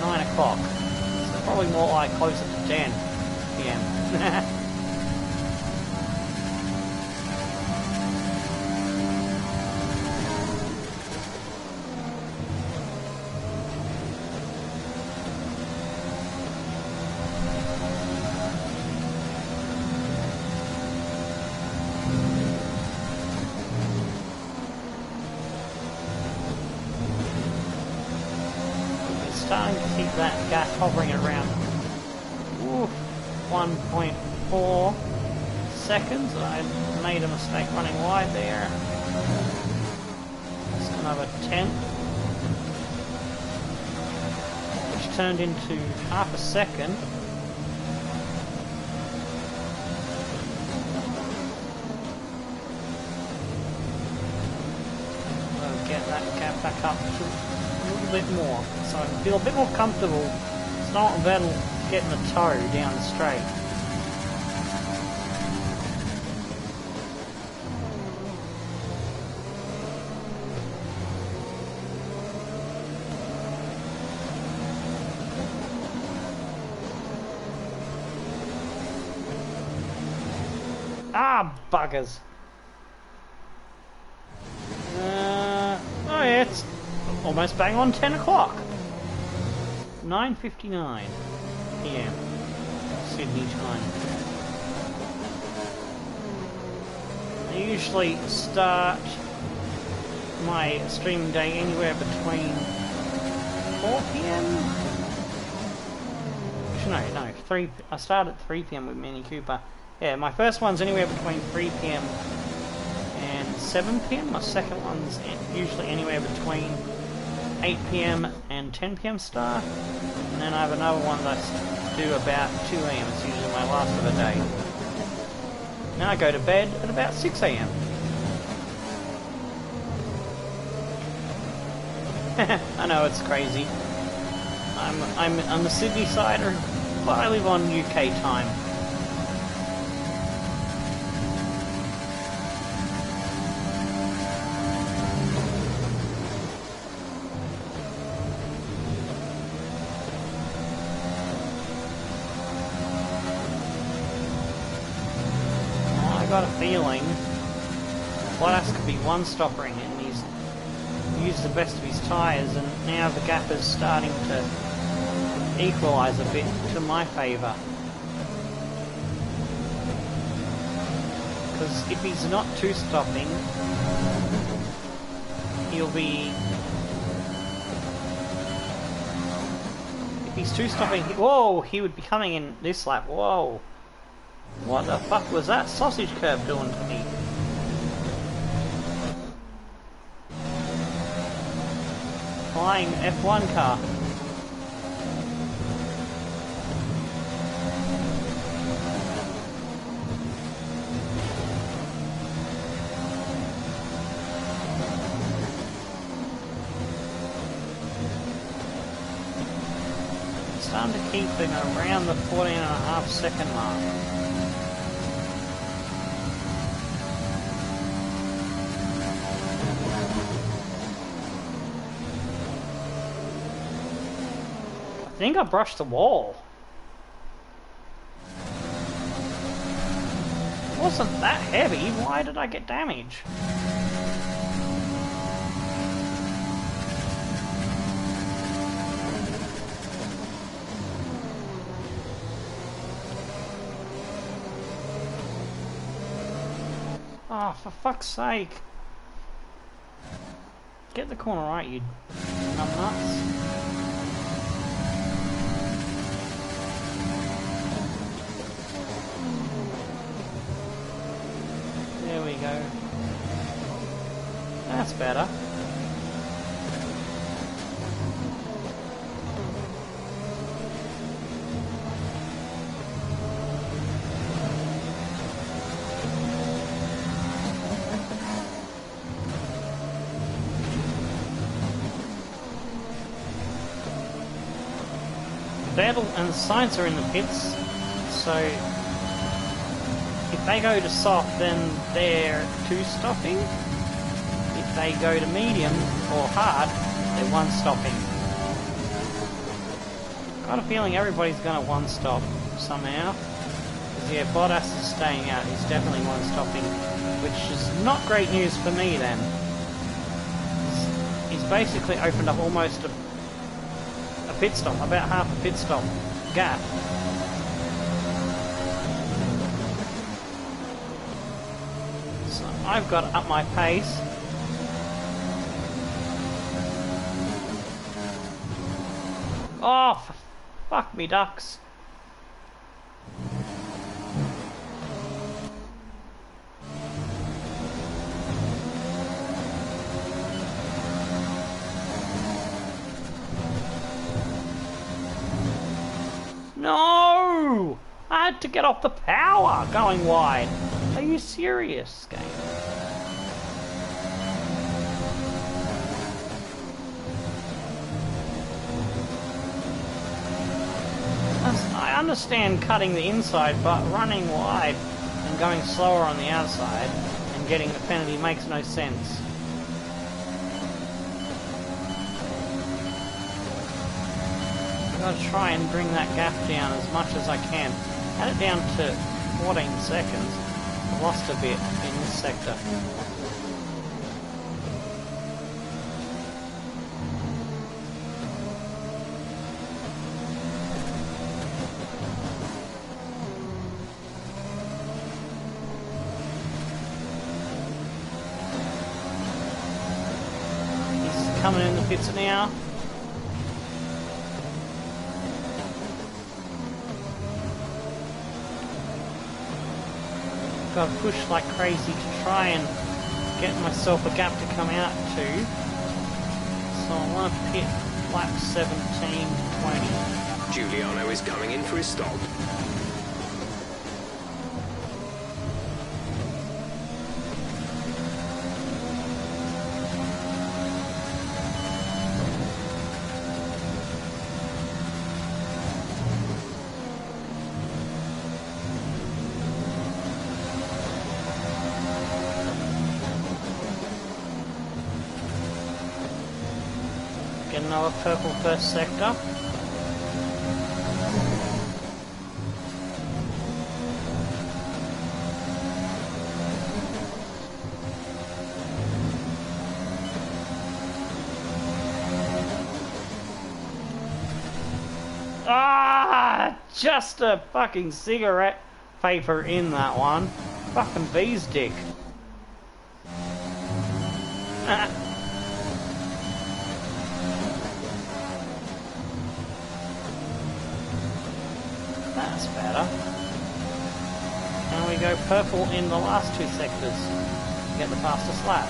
9 o'clock, so probably more like closer to 10 PM. Starting to keep that gap hovering around 1.4 seconds. I made a mistake running wide there. Just another 10th, which turned into half a second. I'll get that gap back up to a little bit more, so I feel a bit more comfortable. It's not Vettel getting a toe down the straight. Ah, buggers. Oh yeah, it's almost bang on 10 o'clock. 9:59 PM Sydney time. I usually start my streaming day anywhere between 4 PM. Actually, no, 3. I start at 3 PM with Mini Cooper. Yeah, my first one's anywhere between 3 PM 7 PM. My second one's usually anywhere between 8 PM and 10 PM start. And then I have another one that's due about 2 AM. It's usually my last of the day. Now I go to bed at about 6 AM. I know, it's crazy. I'm a Sydney sider, but I live on UK time. I got a feeling Bottas could be one-stopping, and he's used the best of his tyres, and now the gap is starting to equalise a bit to my favour. Because if he's not two-stopping, he'll be... If he's two-stopping... Whoa! He would be coming in this lap. Whoa! What the fuck was that sausage curve doing to me? Flying F1 car. It's time to keep it around the 14.5 second mark. I think I brushed the wall. It wasn't that heavy. Why did I get damage? Oh, for fuck's sake. Get the corner right, you numbnuts. There we go. That's better. Vettel and Sainz are in the pits, so if they go to soft, then they're two-stopping. If they go to medium or hard, they're one-stopping. Got a feeling everybody's going to one-stop somehow. Because yeah, Bottas is staying out. He's definitely one-stopping, which is not great news for me then. He's basically opened up almost a pit stop, about half a pit stop gap. So I've got to up my pace. Oh, fuck me ducks. No! I had to get off the power going wide. Are you serious, game? I understand cutting the inside, but running wide and going slower on the outside and getting the penalty makes no sense. I've got to try and bring that gap down as much as I can. Had it down to 14 seconds. I've lost a bit in this sector. He's coming in the pits now. Got to push like crazy to try and get myself a gap to come out to. So I want to pit lap 17 to 20. Giuliano is coming in for his stop. Get another purple first sector. Ah, just a fucking cigarette paper in that one. Fucking bee's dick. That's better. And we go purple in the last two sectors. Get the fastest lap.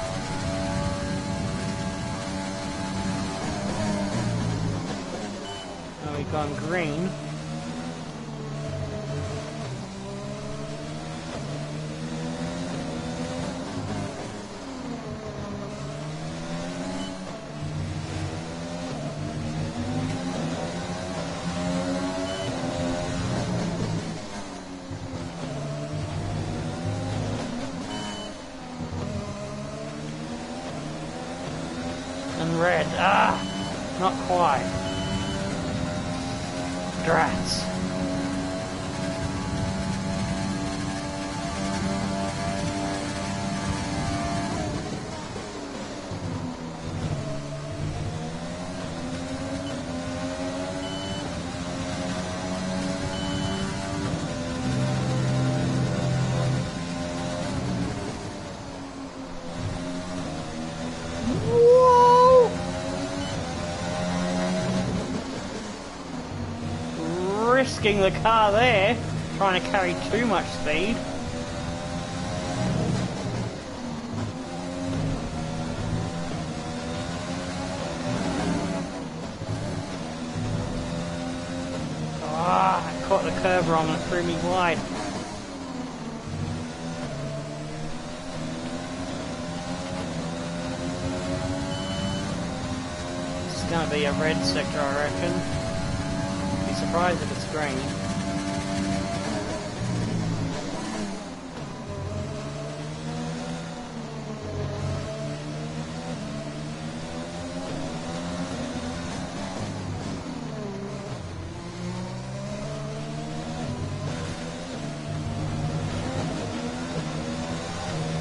And we've gone green. And red. Ah! Not quite. Drats. Whoa! Risking the car there, trying to carry too much speed. Ah, I caught the curb wrong and it threw me wide. This is going to be a red sector, I reckon. Be surprised if it's green.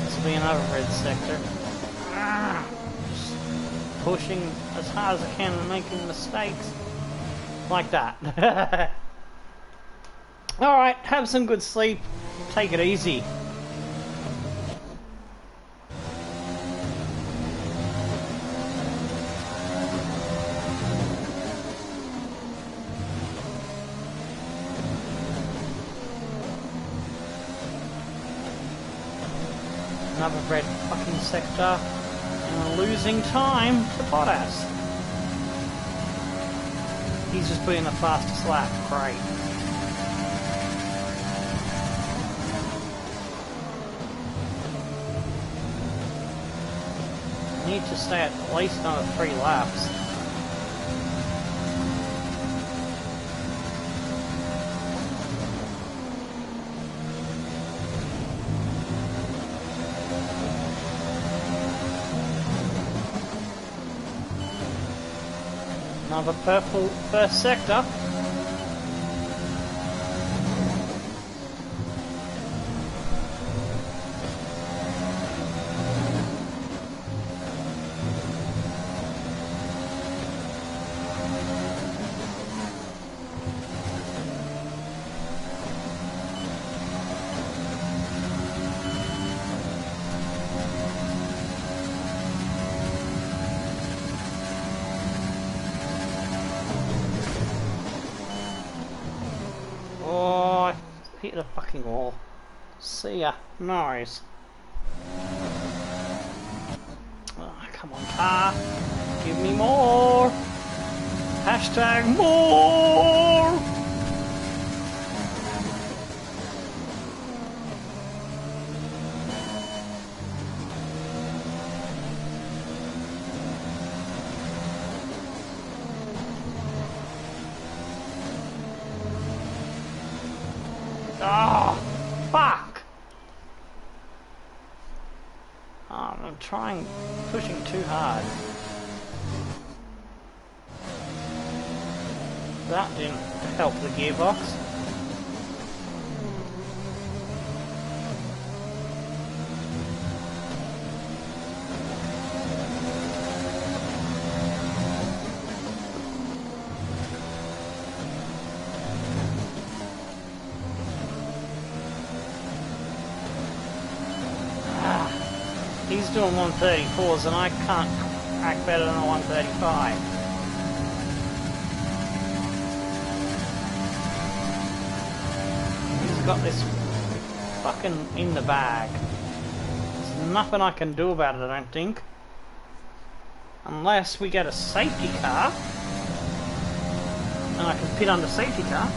This will be another red sector. Ah, just pushing as hard as I can and making mistakes. Like that. Alright, have some good sleep. Take it easy. Another red fucking sector. And we're losing time to Bottas. He's just putting the fastest lap. Great. Need to stay at least another 3 laps. Another purple first sector. Hit the fucking wall. See ya. Nice. car. Give me more. Hashtag more. Oh, fuck! Oh, I'm trying, pushing too hard. That didn't help the gearbox. He's doing 134s and I can't act better than a 135. He's got this fucking in the bag. There's nothing I can do about it, I don't think. Unless we get a safety car. And I can pit under safety car.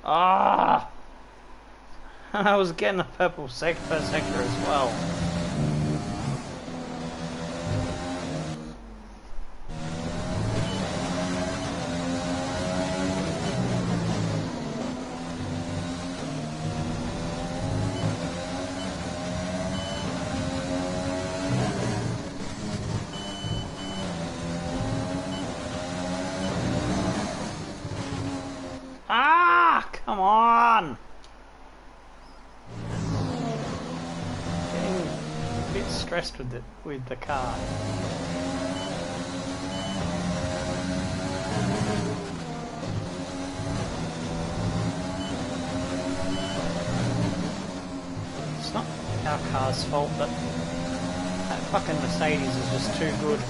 Ah! I was getting a purple sector as well. Ah! Come on! Getting a bit stressed with the car. It's not our car's fault, but that fucking Mercedes is just too good.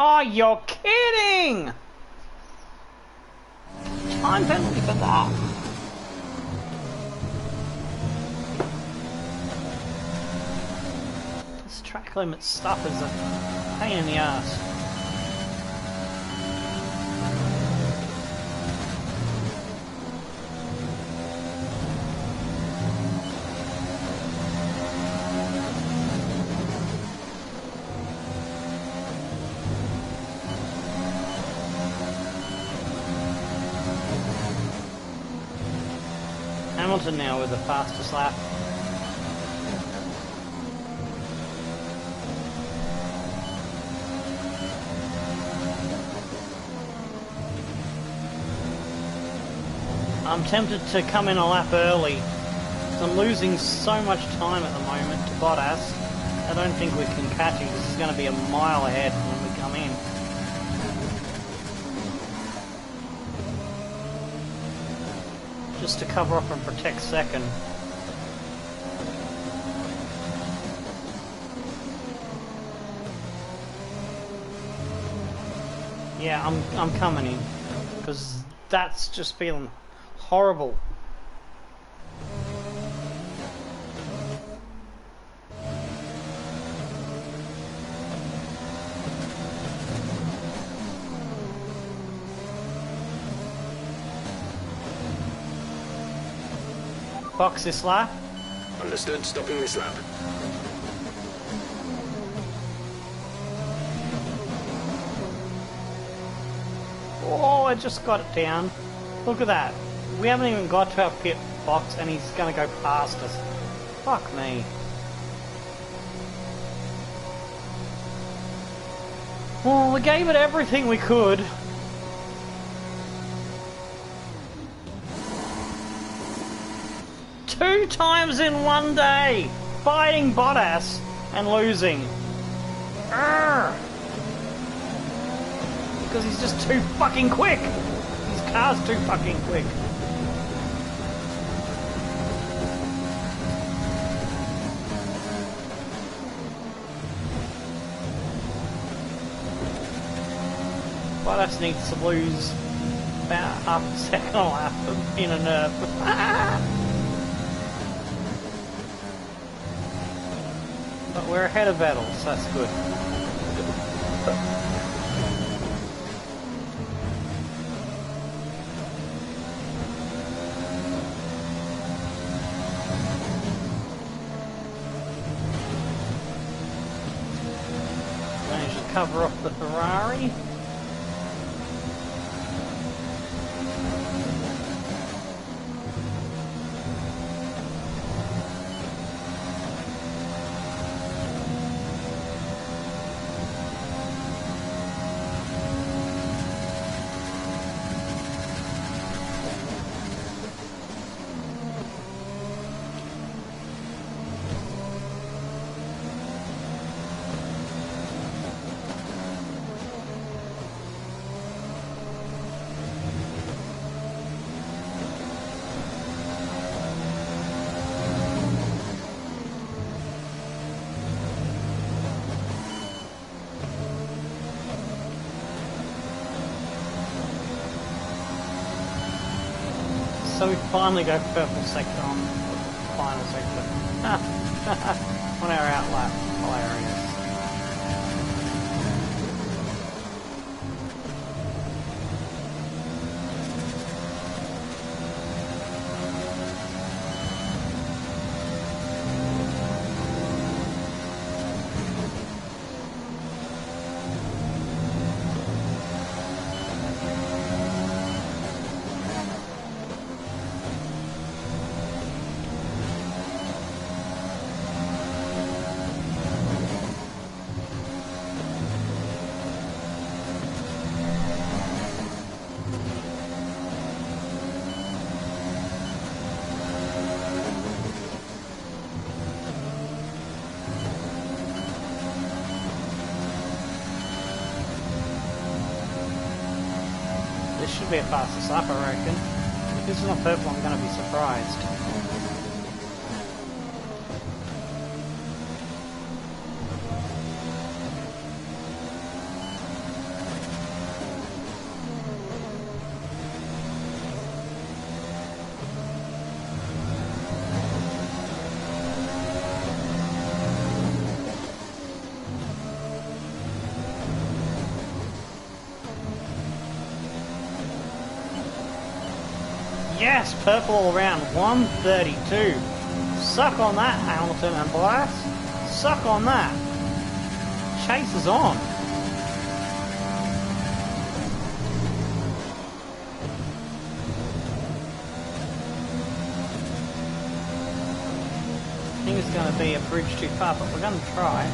Oh, you're kidding! Time penalty for that. This track limit stuff is a pain in the ass. Hamilton now with the fastest lap. I'm tempted to come in a lap early. I'm losing so much time at the moment to Bottas. I don't think we can catch him. This is going to be a mile ahead when we come in. just to cover off and protect second. Yeah, I'm coming in, because that's just feeling horrible. Box this lap. Understood. Stopping this lap. Oh, I just got it down. Look at that. We haven't even got to our pit box and he's going to go past us. Fuck me. Well, we gave it everything we could. Two times in one day, fighting Bottas and losing. Urgh. Because he's just too fucking quick. His car's too fucking quick. Bottas needs to lose about half a second a lap in a nerf. But we're ahead of Vettel, so that's good. Managed to cover off the Ferrari. So we finally go purple sector on the final sector. On our outlap. Hilarious. This should be a fastest lap, I reckon. If this is not purple, I'm going to be surprised. Yes, purple all around, 132. Suck on that, Hamilton and Bottas. Suck on that. Chase is on. I think it's going to be a bridge too far, but we're going to try.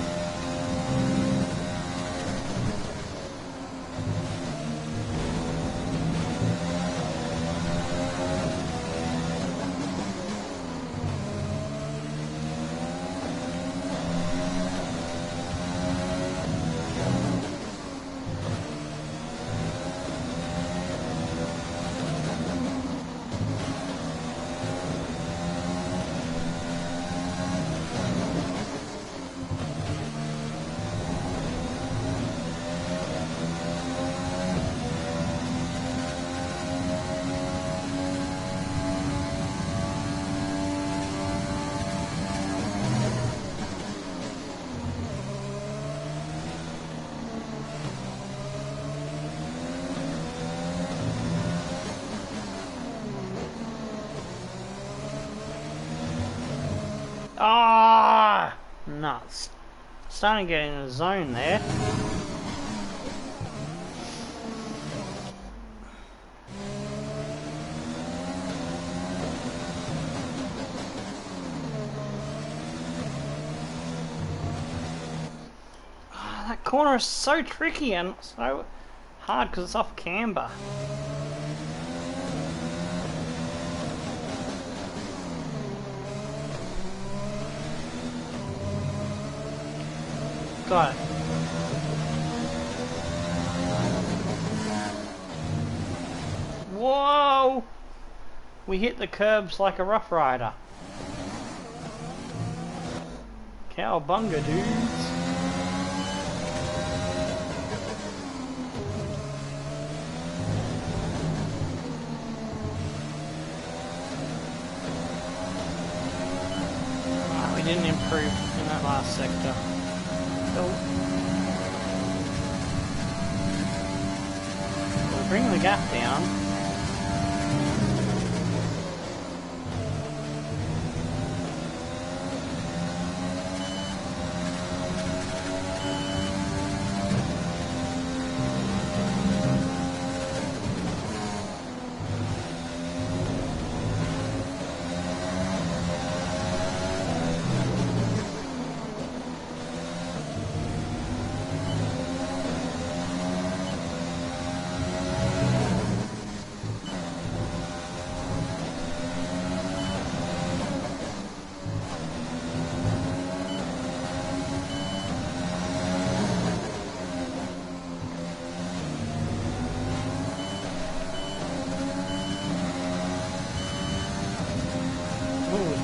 Starting to get in the zone there. That corner is so tricky and so hard because it's off camber. Got it. Whoa! We hit the curbs like a Rough Rider. Cowabunga, dudes. We didn't improve in that last sector. We'll bring the gap down.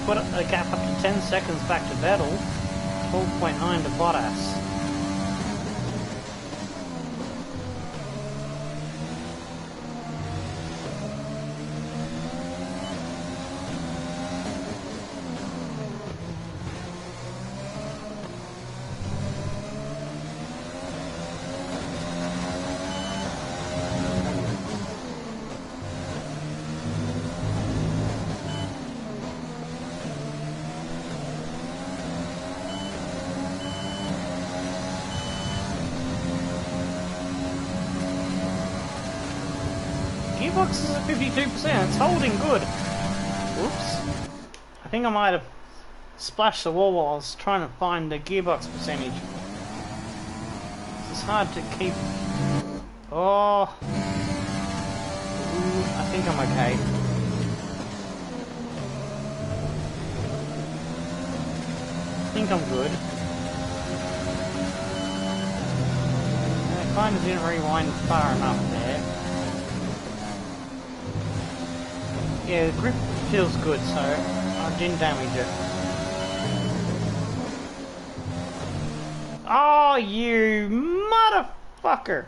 Put a gap up to 10 seconds back to Vettel, 12.9 to Bottas. Gearbox is at 52%, it's holding good. Whoops. I think I might have splashed the wall while I was trying to find the gearbox percentage. It's hard to keep... Oh... Ooh, I think I'm okay. I think I'm good. I kind of didn't rewind far enough there. Yeah, the grip feels good, so I didn't damage it. Oh, you motherfucker!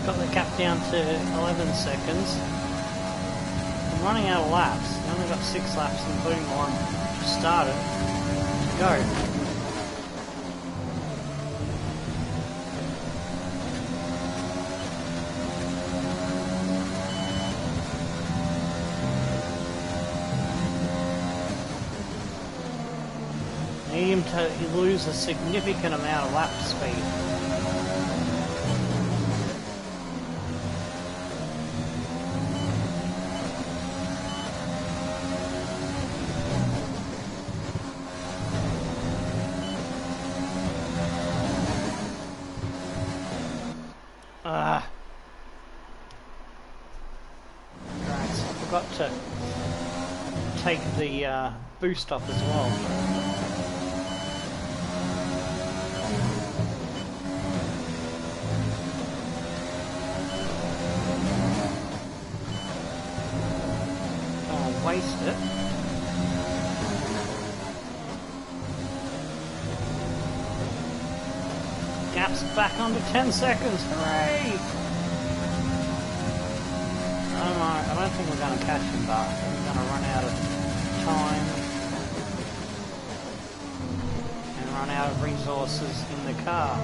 Got the gap down to 11 seconds. I'm running out of laps. I only got 6 laps, including the one just started, to go. Need him to lose a significant amount of lap speed. Right, so I forgot to take the boost off as well. Waste it. Gap's back under 10 seconds. Hooray! I don't think we're going to catch him, but we're going to run out of time and run out of resources in the car.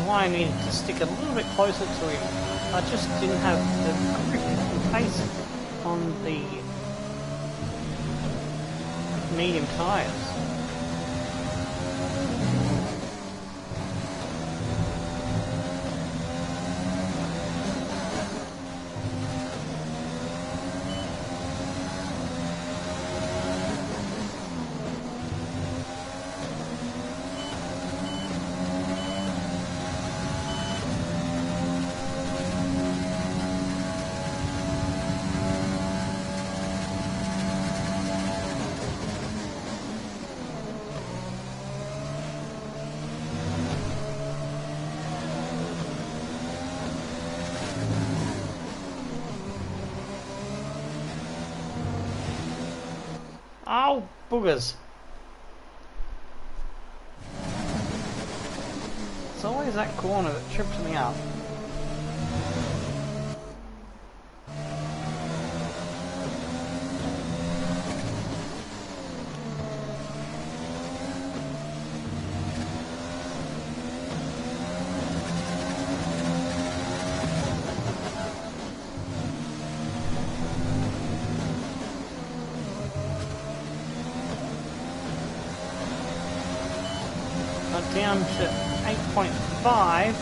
Why I needed to stick a little bit closer to him. I just didn't have the grip and pace on the medium tyres. Oh, boogers. It's always that corner that trips me up. Down to 8.5,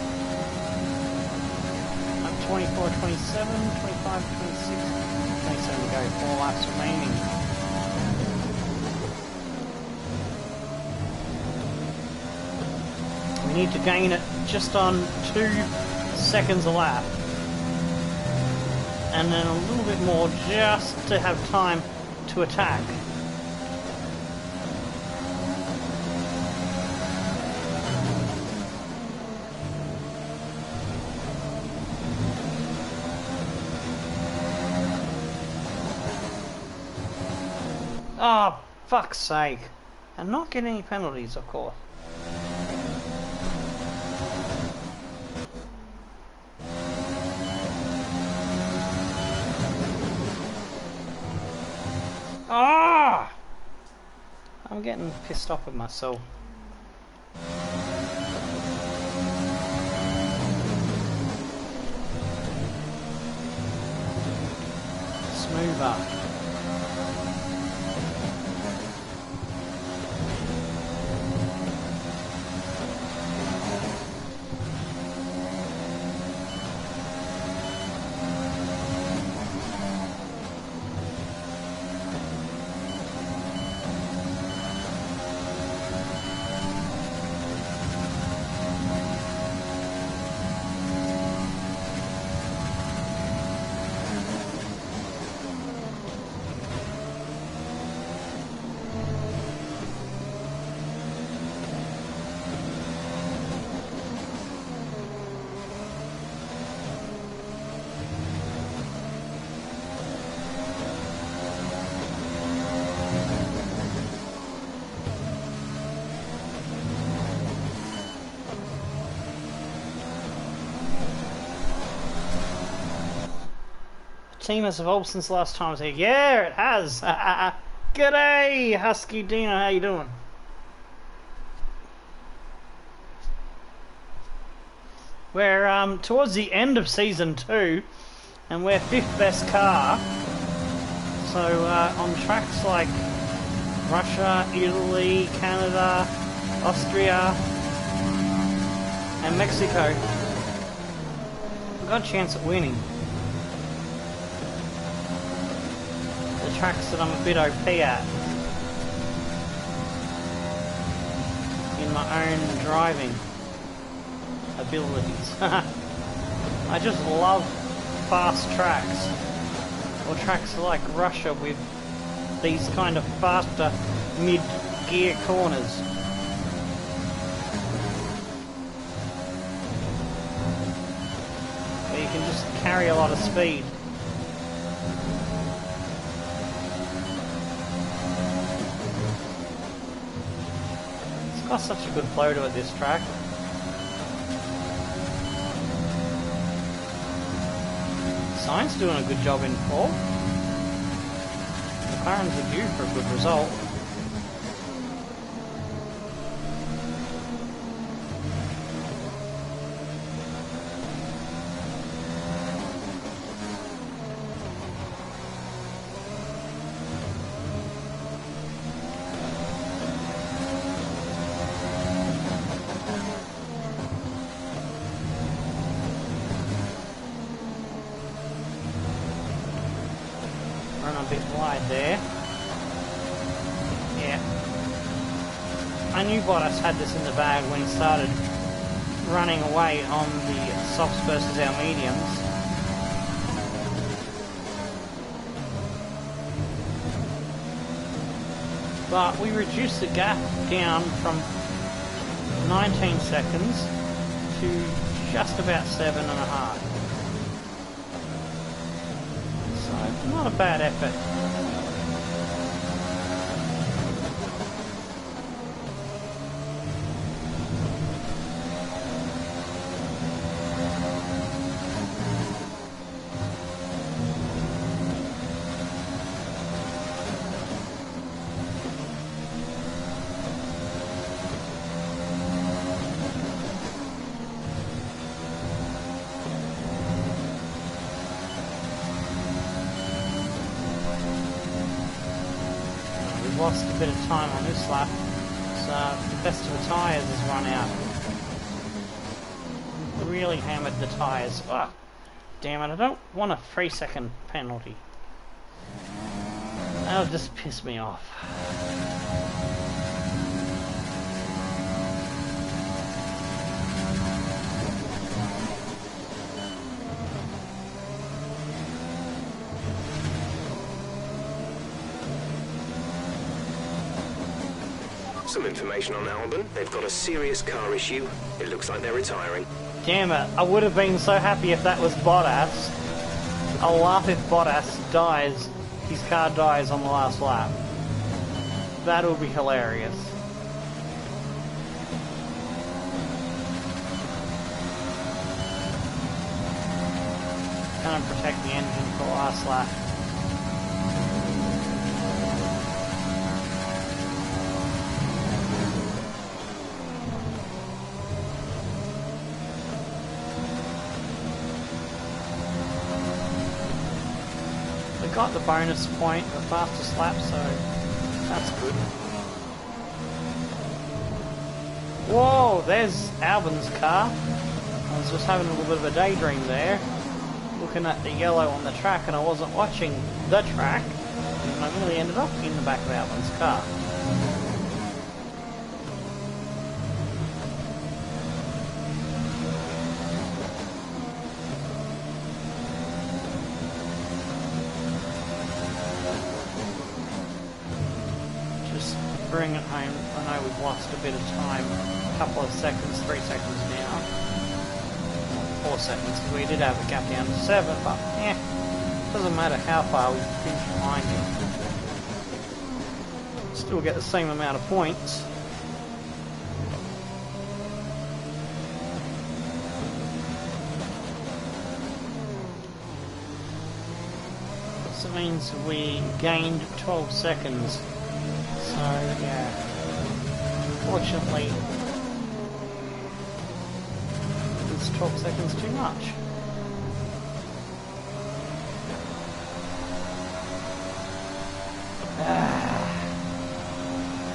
up 24, 27, 25, 26, 27 to go, 4 laps remaining. We need to gain it just on 2 seconds a lap, and then a little bit more just to have time to attack. Oh, fuck's sake. And not get any penalties, of course. Ah! I'm getting pissed off with myself. Smoother. team has evolved since the last time I was here. Yeah, it has. G'day, Husky Dino. How you doing? We're towards the end of season 2, and we're 5th best car. So on tracks like Russia, Italy, Canada, Austria, and Mexico, we've got a chance at winning. The tracks that I'm a bit OP at in my own driving abilities. I just love fast tracks, or tracks like Russia with these kind of faster mid-gear corners. Where you can just carry a lot of speed. It's got such a good flow to it, this track. Science doing a good job in 4th. McLaren's are due for a good result. Run a bit wide there. Yeah. I knew Bottas had this in the bag when he started running away on the softs versus our mediums. But we reduced the gap down from 19 seconds to just about 7.5. Not a bad effort. Lost a bit of time on this lap, so the best of the tyres has run out. Really hammered the tyres. Oh, damn it, I don't want a 3-second penalty. That'll just piss me off. Some information on Albon. They've got a serious car issue. It looks like they're retiring. Damn it, I would have been so happy if that was Bottas. I'll laugh if Bottas dies, his car dies on the last lap. That would be hilarious. Kind of protect the engine for the last lap. Got the bonus point for fastest lap, so that's good. Whoa, there's Albon's car. I was just having a little bit of a daydream there, looking at the yellow on the track, and I wasn't watching the track, and I nearly ended up in the back of Albon's car. Bring it home. I know we've lost a bit of time, a couple of seconds, 3 seconds now, 4 seconds, because we did have a gap down to 7, but doesn't matter how far we finish behind him. Still get the same amount of points. So it means we gained 12 seconds. So, yeah. Fortunately, it's 12 seconds too much.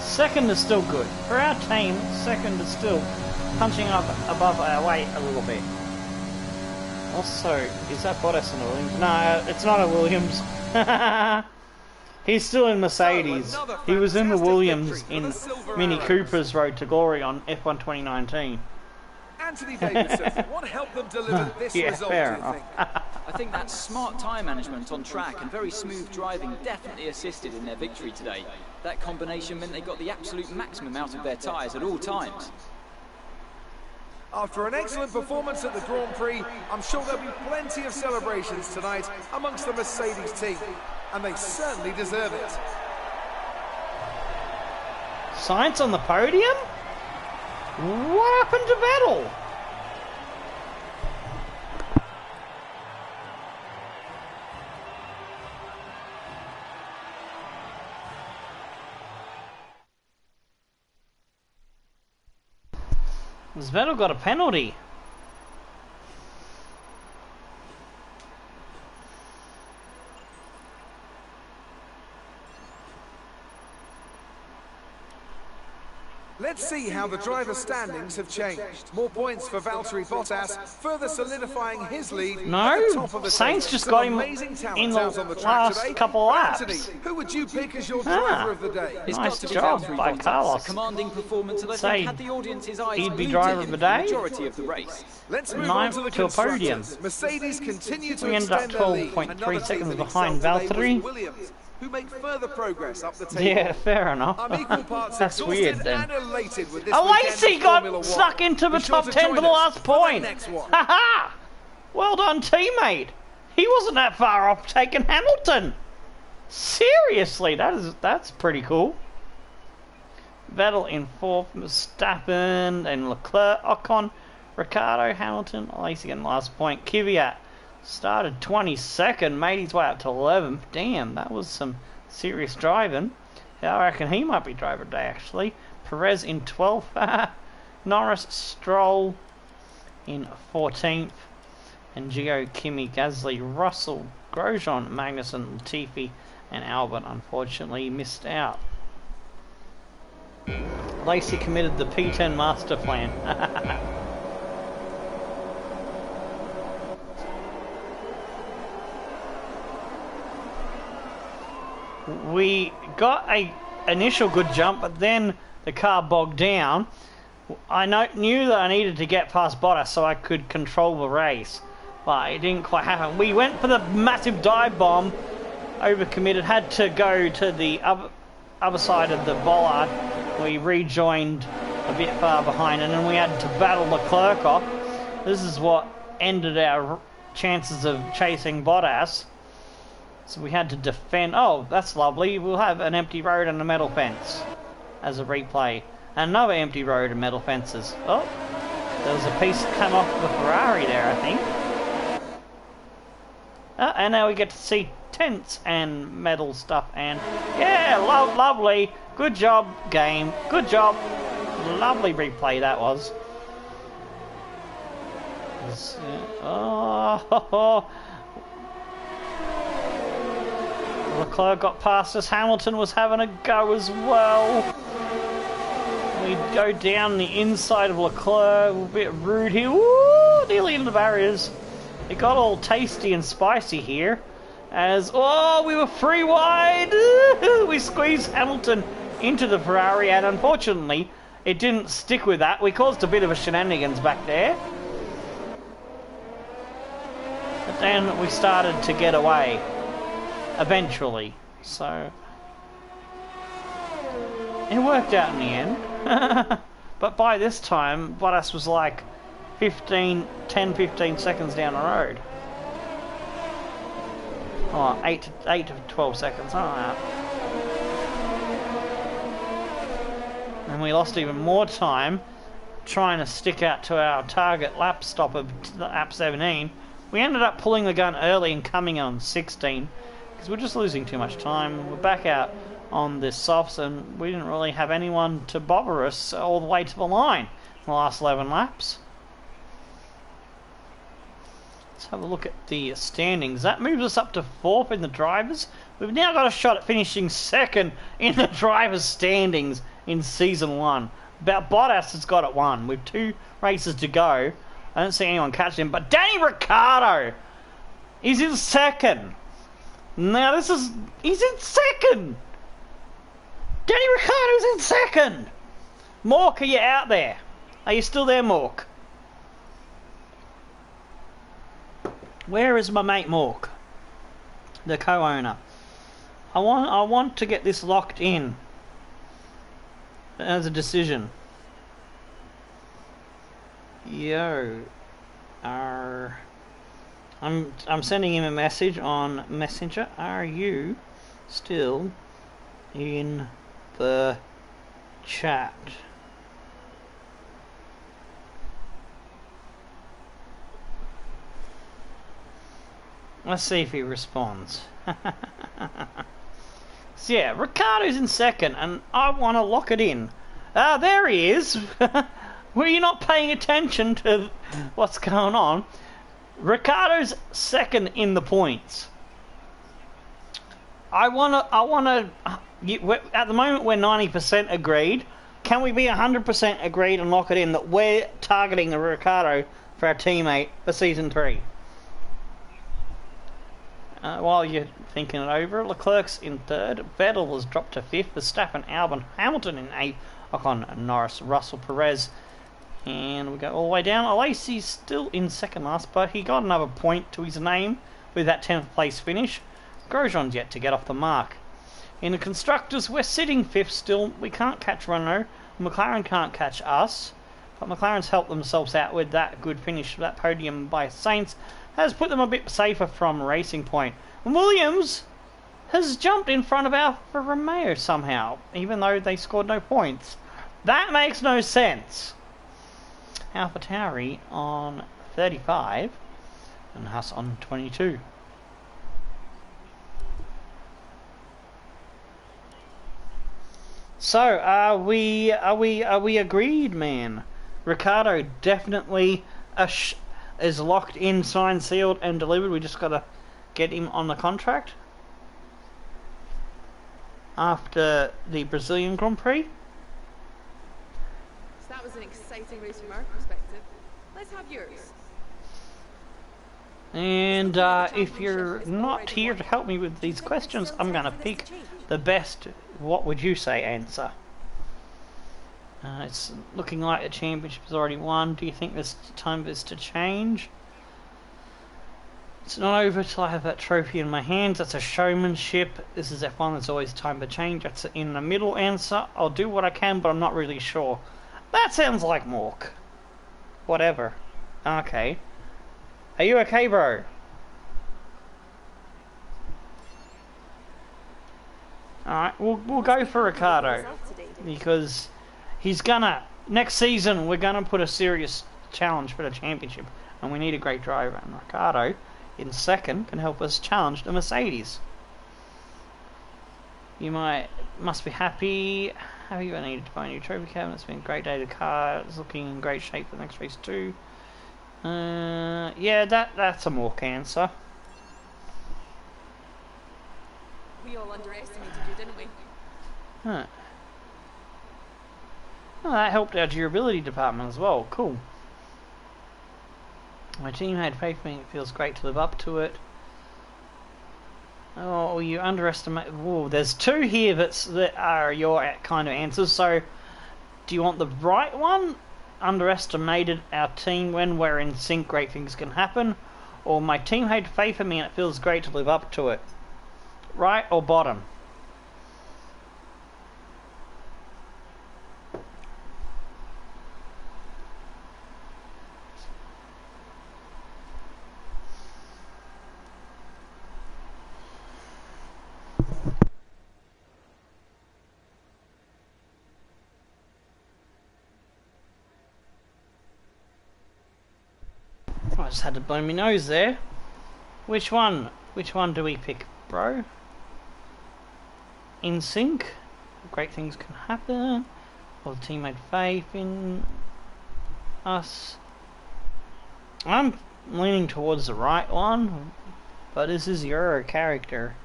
Second is still good. For our team, second is still punching up above our weight a little bit. Also, is that Bottas in a Williams? No, it's not a Williams. He's still in Mercedes. He was in the Williams in Mini Cooper's Road to Glory on F1 2019. Anthony Davidson, what helped them deliver this result, do you think? I think that smart tyre management on track and very smooth driving definitely assisted in their victory today. That combination meant they got the absolute maximum out of their tyres at all times. After an excellent performance at the Grand Prix, I'm sure there'll be plenty of celebrations tonight amongst the Mercedes team, and they certainly deserve it. Sainz on the podium? What happened to Vettel? Has Vettel got a penalty? Let's see how the driver standings have changed. More points for Valtteri Bottas, further solidifying his lead No, at the top of the Sainz table. just Some got him amazing talent in the out on the track last today. couple laps. Anthony, who would you pick as your driver of the day? It's Nice got to be job Valtteri by Bottas. Carlos. A commanding performance that I Say think had the audience's eyes he'd be glued driver to of him the for the day? majority of the race. Let's move Ninth on to the to a podium. constructors. Mercedes continue to We ended up extend their lead. 12.3 Another team seconds that behind excelled today Valtteri. was Williams, who make further progress up the table. Yeah, fair enough. I'm equal parts That's exhausted weird then. and elated with this Lacey weekend of Formula got One. stuck into the Be sure top to 10 join for the us last for the point. next one. Haha! Well done, teammate. He wasn't that far off taking Hamilton. Seriously, that's pretty cool. Vettel in fourth, Verstappen and Leclerc, Ocon, Ricciardo, Hamilton, Lacey in last point. Kvyat started 22nd, made his way up to 11th. Damn, that was some serious driving. I reckon he might be driver of the day, actually. Perez in 12th. Norris, Stroll in 14th. And Gio, Kimi, Gasly, Russell, Grosjean, Magnussen, Latifi, and Albon unfortunately missed out. Lacey committed the P10 master plan. We got a initial good jump, but then the car bogged down. I knew that I needed to get past Bottas so I could control the race, but it didn't quite happen. We went for the massive dive bomb, overcommitted, had to go to the other side of the bollard. We rejoined a bit far behind, and then we had to battle Leclerc off. This is what ended our chances of chasing Bottas. So we had to defend. Oh, that's lovely. We'll have an empty road and a metal fence as a replay. Another empty road and metal fences. Oh, there was a piece that came off the Ferrari there, I think. And now we get to see tents and metal stuff. And yeah, lovely. Good job, game. Good job. Lovely replay that was. Oh. Leclerc got past us. Hamilton was having a go as well. We go down the inside of Leclerc. A bit rude here. Woo! Nearly into the barriers. It got all tasty and spicy here. As, oh, we were free wide. We squeezed Hamilton into the Ferrari, and unfortunately, it didn't stick with that. We caused a bit of a shenanigans back there. But then we started to get away. Eventually, so it worked out in the end. But by this time, Bottas was like 10, 15 seconds down the road. Oh, 8 to 12 seconds, oh, and we lost even more time trying to stick out to our target lap stop of lap 17. We ended up pulling the gun early and coming on 16. because we're just losing too much time. We're back out on the softs, and we didn't really have anyone to bother us all the way to the line in the last 11 laps. Let's have a look at the standings. That moves us up to 4th in the drivers. We've now got a shot at finishing 2nd in the drivers' standings in Season 1. About Bottas has got it 1 with 2 races to go. I don't see anyone catching him, but Danny Ricciardo is in 2nd. Now he's in 2nd. Danny Ricciardo's in 2nd. Mork, are you out there? Are you still there, Mork? Where is my mate Mork, the co-owner? I want to get this locked in as a decision. Yo, I'm sending him a message on Messenger. Are you still in the chat? Let's see if he responds. So yeah, Ricciardo's in 2nd, and I want to lock it in. Ah, there he is. Were you not paying attention to what's going on? Ricciardo's 2nd in the points. At the moment we're 90% agreed. Can we be 100% agreed and lock it in that we're targeting a Ricciardo for our teammate for Season 3? While you're thinking it over, Leclerc's in 3rd, Vettel has dropped to 5th, Verstappen, Albon, Hamilton in 8th, Ocon, Norris, Russell, Perez, and we go all the way down. Alesi's still in 2nd last, but he got another point to his name with that 10th place finish. Grosjean's yet to get off the mark. In the Constructors, we're sitting 5th still. We can't catch Renault, McLaren can't catch us, but McLaren's helped themselves out with that good finish, that podium by Sainz has put them a bit safer from Racing Point. Williams has jumped in front of Alfa Romeo somehow, even though they scored no points. That makes no sense. AlphaTauri on 35 and Haas on 22. So are we agreed, man? Ricciardo definitely is locked in, signed, sealed, and delivered. We just got to get him on the contract after the Brazilian Grand Prix. So that was an exciting race from our perspective. Let's have yours. And if you're not here to help me with these questions, I'm going to pick the best "what would you say" answer. It's looking like the championship is already won. Do you think there's time for this to change? It's not over till I have that trophy in my hands. That's a showmanship. This is F1. There's always time for change. That's in the middle answer. I'll do what I can, but I'm not really sure. That sounds like Mork. Whatever. Okay. Are you okay, bro? Alright, we'll go for Ricciardo. Because he's gonna... Next season, we're gonna put a serious challenge for the championship. And we need a great driver. And Ricciardo, in 2nd, can help us challenge the Mercedes. You must be happy. Have you needed to buy a new trophy cabinet? It's been a great day. The car is looking in great shape for the next race too. Yeah, that's a Mork answer. We all underestimated you, didn't we? Huh. Oh, that helped our durability department as well. Cool. My team had faith in me. It feels great to live up to it. Oh, you underestimate... Whoa, there's 2 here that are your kind of answers. So, do you want the right one? Underestimated our team when we're in sync, great things can happen. Or my team had faith in me and it feels great to live up to it. Right or bottom? I just had to blow my nose there. Which one? Which one do we pick? bro. In sync. Great things can happen. All the team had faith in us. I'm leaning towards the right one, but this is your character.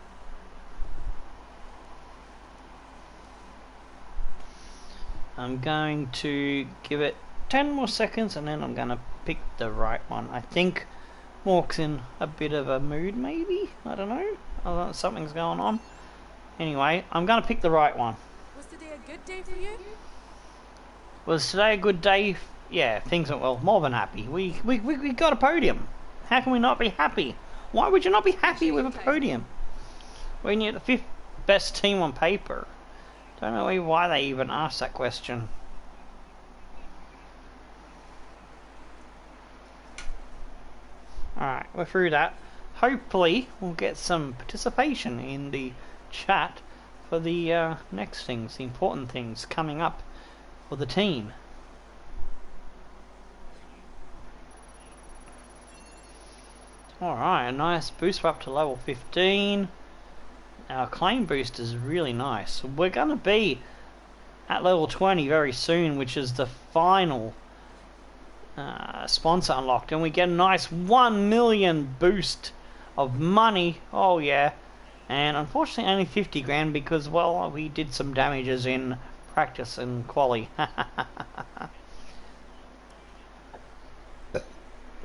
I'm going to give it 10 more seconds and then I'm going to pick the right one. I think Mork's in a bit of a mood, maybe? I don't know. Something's going on. Anyway, I'm going to pick the right one. Was today a good day for you? Was today a good day? Yeah, things went well. More than happy. We got a podium. How can we not be happy? Why would you not be happy with a podium when you're the 5th best team on paper? Don't know why they even asked that question. Alright, we're through that. Hopefully we'll get some participation in the chat for the next things, the important things coming up for the team. Alright, a nice boost. We're up to level 15. Our claim boost is really nice. We're going to be at level 20 very soon, which is the final sponsor unlocked. And we get a nice 1 million boost of money. Oh yeah. And unfortunately only 50 grand because, well, we did some damages in practice and quali.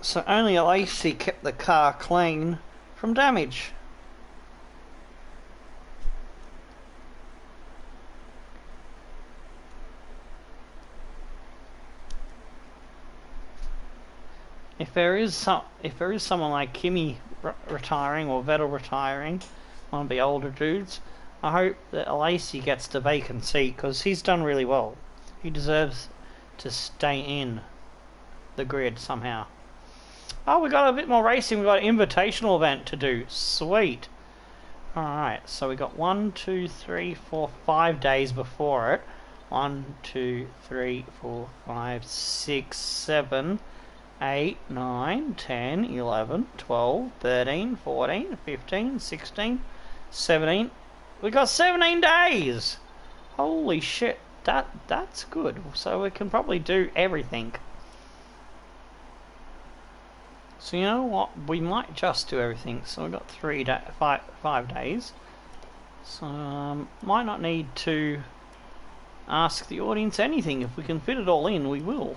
So only Lacey kept the car clean from damage. If there is someone like Kimmy retiring or Vettel retiring, one of the older dudes, I hope that Lacey gets the vacant seat because he's done really well. He deserves to stay in the grid somehow. Oh, we got a bit more racing. We got an invitational event to do. Sweet. Alright, so we got 1, 2, 3, 4, 5 days before it. 1, 2, 3, 4, 5, 6, 7, 8, 9, 10, 11, 12, 13, 14, 15, 16, 17. We got 17 days! Holy shit, that's good. So we can probably do everything. So you know what? We might just do everything. So we've got 5 days. So might not need to ask the audience anything. If we can fit it all in, we will.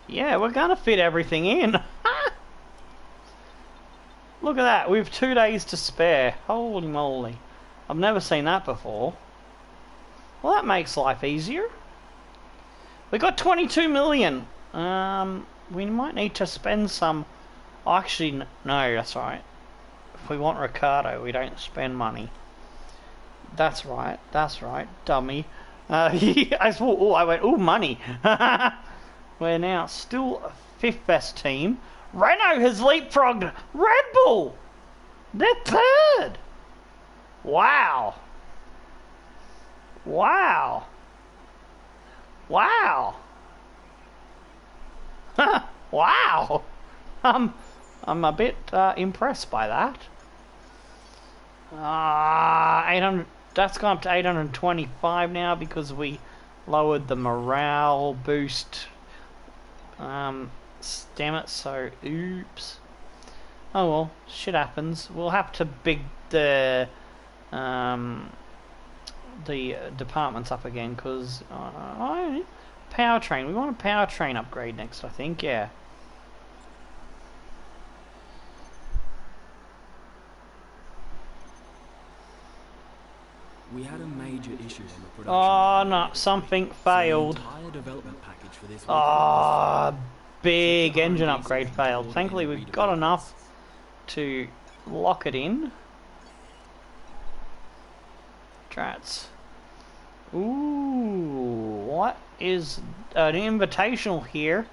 Yeah, we're gonna fit everything in. Look at that. We have 2 days to spare. Holy moly. I've never seen that before. Well, that makes life easier. We got 22 million. We might need to spend some. Oh, actually, no, that's right. If we want Ricardo, we don't spend money. That's right. That's right, dummy. I thought, oh, I went, oh, money. We're now still 5th best team. Renault has leapfrogged Red Bull. They're 3rd. Wow. Wow. Wow. Wow. I'm a bit impressed by that. 800. That's gone up to 825 now because we lowered the morale boost. Damn it. So, oops. Oh well, shit happens. We'll have to big the departments up again because powertrain. We want a powertrain upgrade next, I think. Yeah. We had a major issue on the production. Oh no, something failed. The entire development package for this Oh, big engine upgrade failed. Thankfully we've got enough to lock it in. Drats. Ooh, what is an invitational here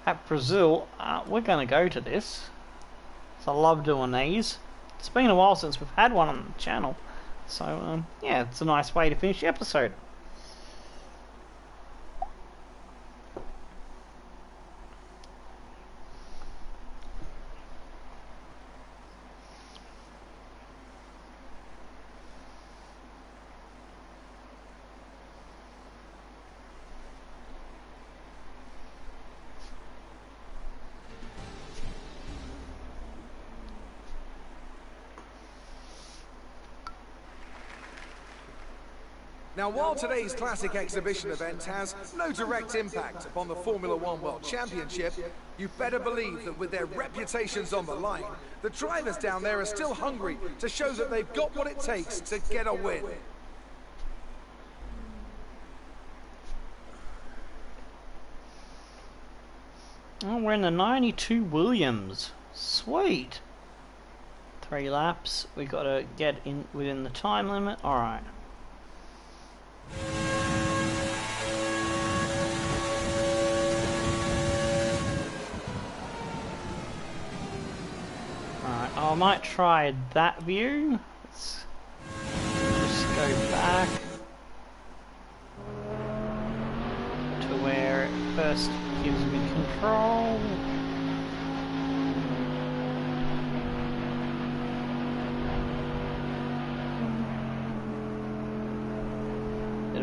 at Brazil? We're going to go to this. So I love doing these. It's been a while since we've had one on the channel. So, yeah, it's a nice way to finish the episode. Now, while today's classic exhibition event has no direct impact upon the Formula One World Championship, you better believe that with their reputations on the line, the drivers down there are still hungry to show that they've got what it takes to get a win. Oh, we're in the 92 Williams. Sweet. 3 laps. We got to get in within the time limit. All right. Alright, I might try that view. Let's just go back to where it first gives me control.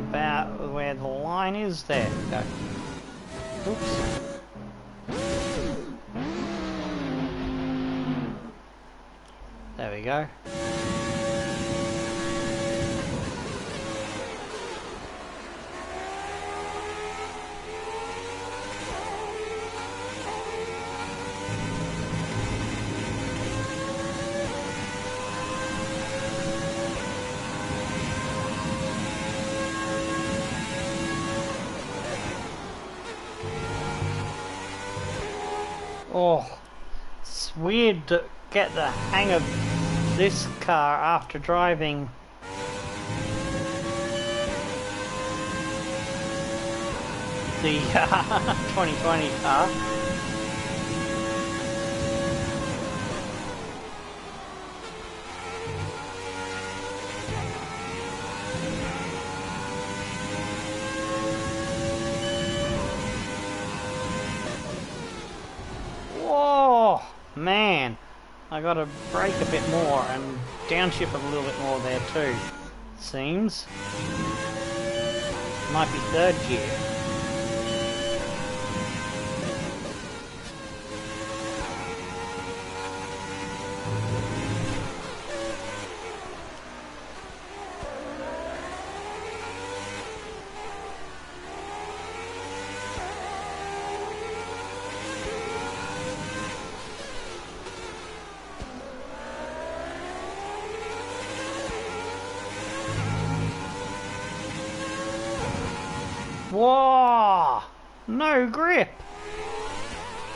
About where the line is. There we go. Oops. There we go. Oh, it's weird to get the hang of this car after driving the 2020 car. Whoa, man. I gotta brake a bit more and downshift a little bit more there too. Seems. Might be third gear. Whoa! No grip!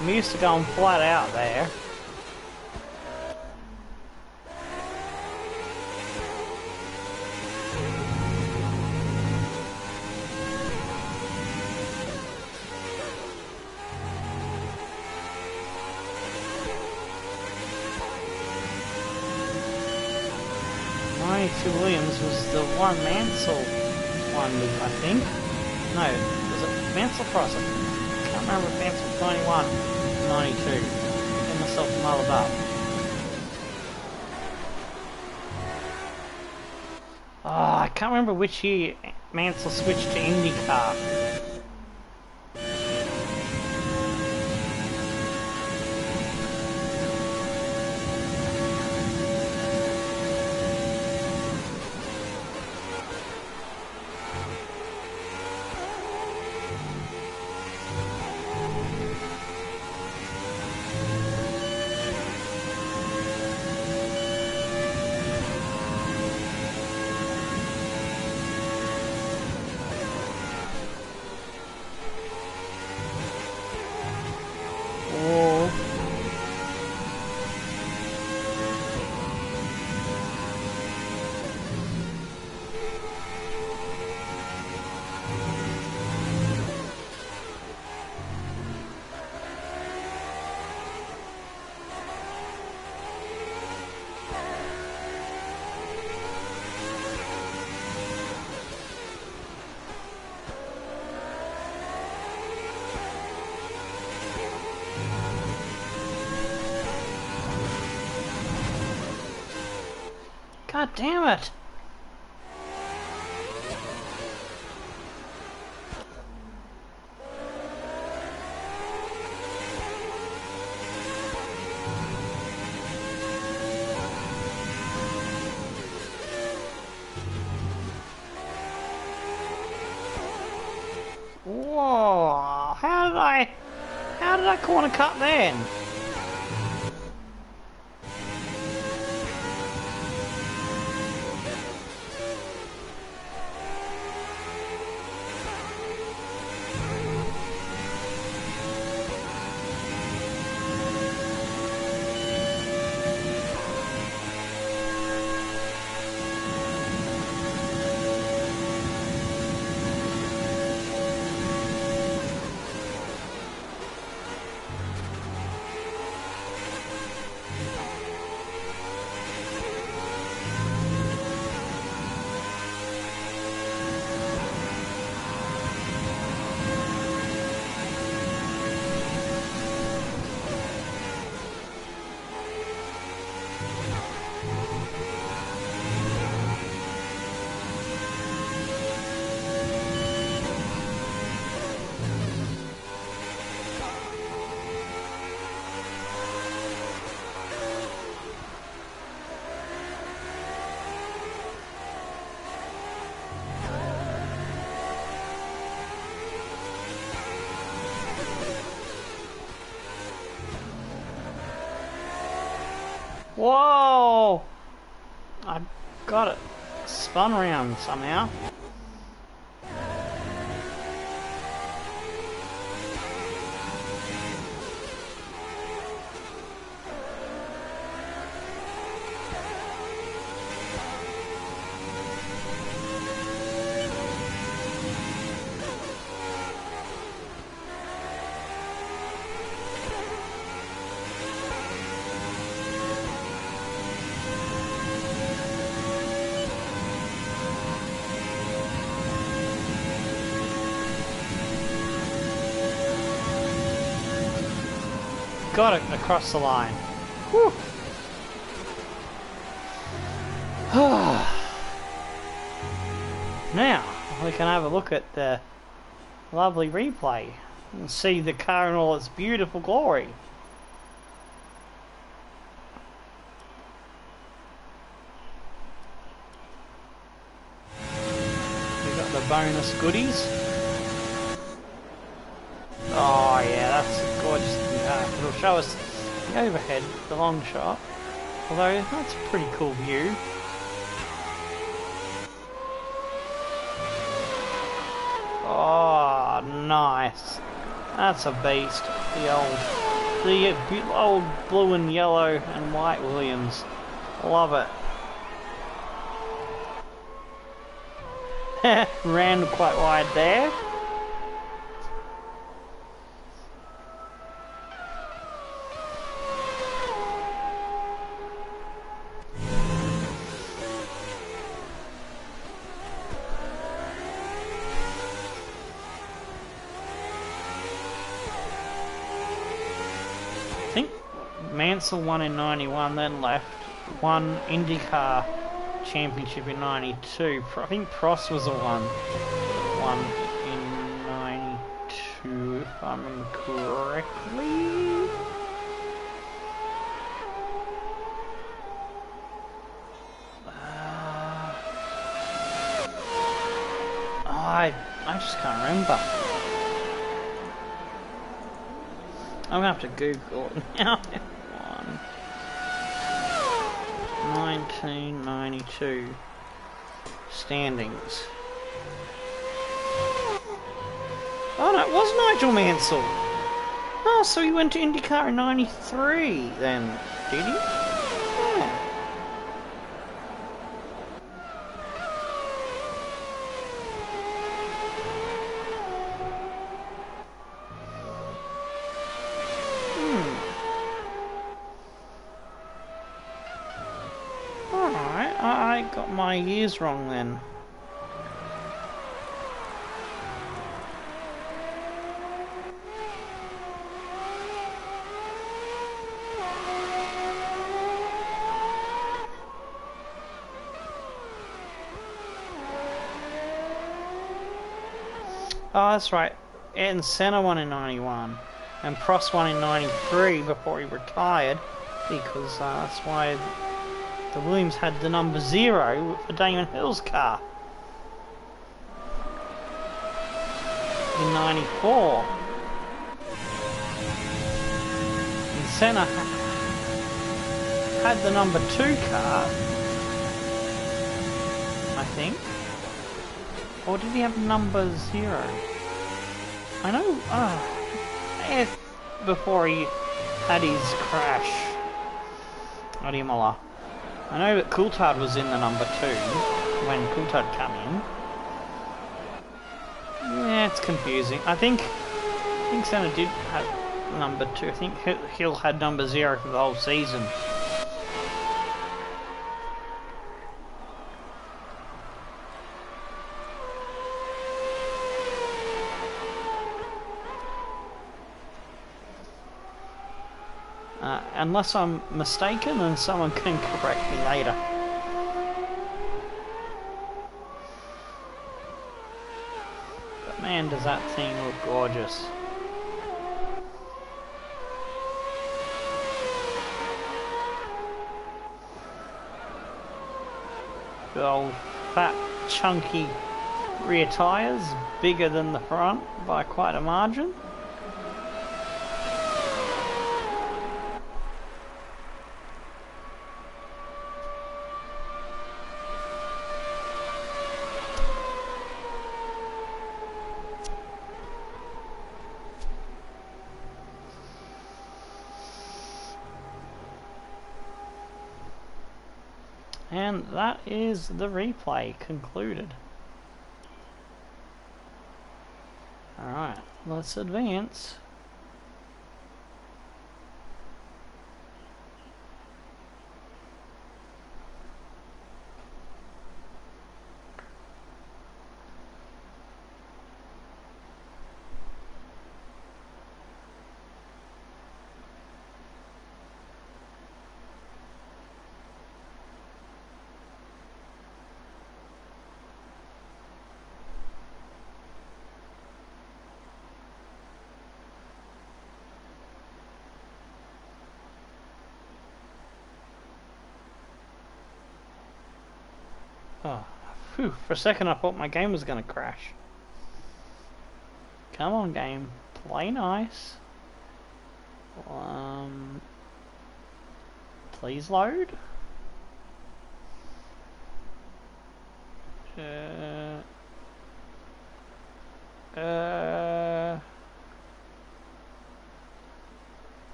I'm used to going flat out there. Williams was the one Mansell one, I think. No, was it Mansell Cross? I can't remember if Mansell was 91 or 92. Get myself muddled up. Oh, I can't remember which year Mansell switched to IndyCar. God damn it! did that corner cut then? Whoa! I got it spun around somehow. Got it across the line. Whew. Now we can have a look at the lovely replay and see the car in all its beautiful glory. We've got the bonus goodies. Oh yeah, that's a gorgeous. It'll show us the overhead, the long shot. Although that's a pretty cool view. Oh, nice. That's a beast. The old blue and yellow and white Williams. Love it. Ran quite wide there. Mansell won in 91, then left. Won IndyCar Championship in 92. I think Prost was the one. Won in 92, if I remember correctly. I just can't remember. I'm gonna have to Google it now. 1992 standings. Oh no, it was Nigel Mansell. Oh, so he went to IndyCar in 93 then, did he? Yeah. I got my years wrong then. Oh, that's right. Ayrton Senna won in 91. And Prost won in 93 before he retired. Because that's why the Williams had the number 0 for Damon Hill's car. In 94. Senna had the number 2 car, I think. Or did he have number 0? I know, before he had his crash at Imola. I know that Coulthard was in the number 2 when Coulthard came in. Yeah, it's confusing. I think Senna did have number 2. I think Hill had number 0 for the whole season. Unless I'm mistaken, and someone can correct me later. But man, does that thing look gorgeous. Good old fat, chunky rear tyres, bigger than the front by quite a margin. And that is the replay concluded. Alright, let's advance. Oh, phew, for a second I thought my game was going to crash. Come on, game. Play nice. Please load.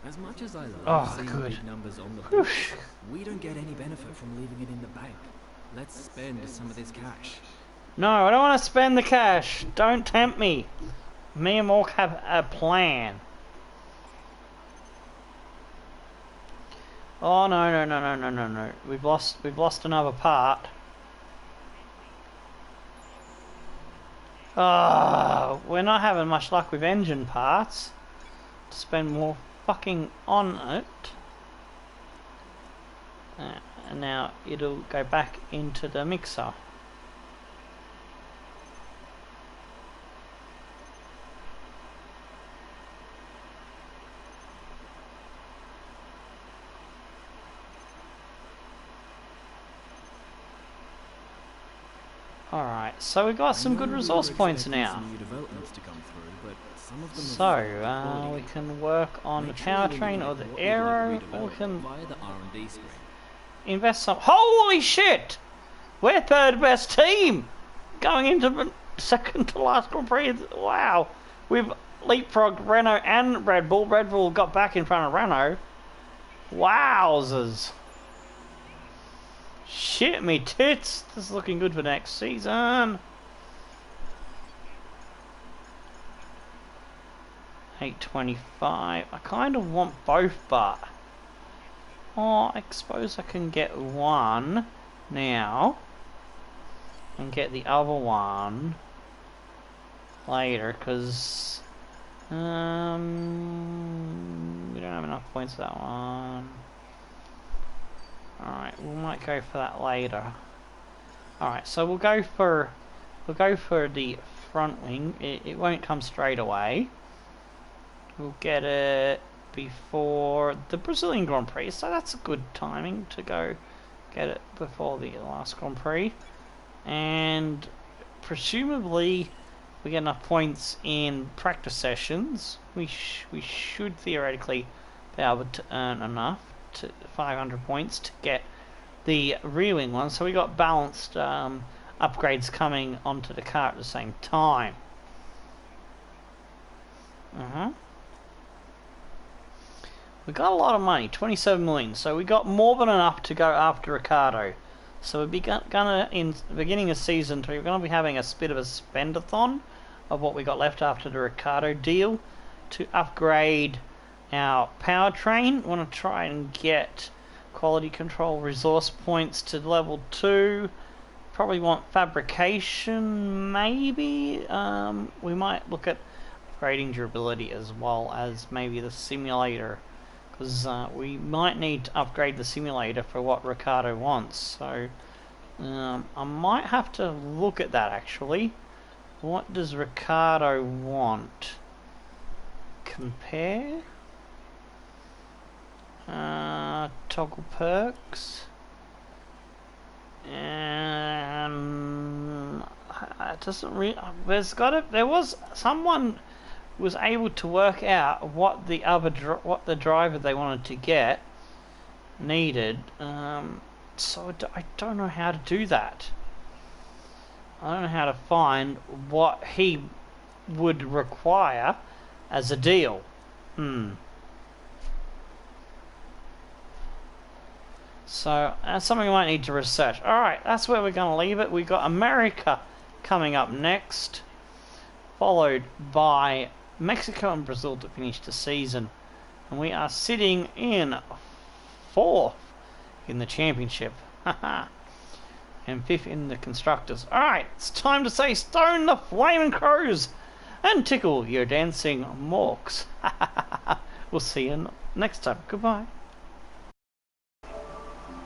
As much as I love seeing good. big numbers on the book, we don't get any benefit from leaving it in the bank. Let's spend some of this cash. No, I don't want to spend the cash. Don't tempt me. Me and Mork have a plan. Oh no. We've lost another part. We're not having much luck with engine parts. To spend more fucking on it. And now it'll go back into the mixer. Alright, so we got some good resource points now. So, we can work on the powertrain or the aero, or we can invest some. Holy shit! We're third best team! Going into the second to last Grand Prix. Wow! We've leapfrogged Renault and Red Bull. Red Bull got back in front of Renault. Wowzers! Shit me tits! This is looking good for next season. 825. I kind of want both, but I suppose I can get one now and get the other one later, because we don't have enough points for that one. Alright, we might go for that later. Alright, so we'll go for the front wing. It won't come straight away. We'll get it before the Brazilian Grand Prix, so that's a good timing to go get it before the last Grand Prix. And presumably we get enough points in practice sessions. We should theoretically be able to earn enough to 500 points to get the reeling one. So we got balanced upgrades coming onto the car at the same time. We got a lot of money, 27 million, so we got more than enough to go after Ricardo. So we're gonna, in the beginning of season 3, we're gonna be having a bit of a spendathon of what we got left after the Ricardo deal to upgrade our powertrain. Want to try and get quality control resource points to level 2. Probably want fabrication, maybe. We might look at upgrading durability as well as maybe the simulator, because we might need to upgrade the simulator for what Ricardo wants. So I might have to look at that actually. What does Ricardo want? Compare. Toggle perks. And it doesn't really. There was someone was able to work out what the driver they wanted to get needed. So I don't know how to do that. I don't know how to find what he would require as a deal. So that's something we might need to research. Alright, that's where we're going to leave it. We've got America coming up next, followed by Mexico and Brazil to finish the season. And we are sitting in 4th in the championship. And 5th in the constructors. Alright, it's time to say stone the flaming crows and tickle your dancing morks. We'll see you next time. Goodbye.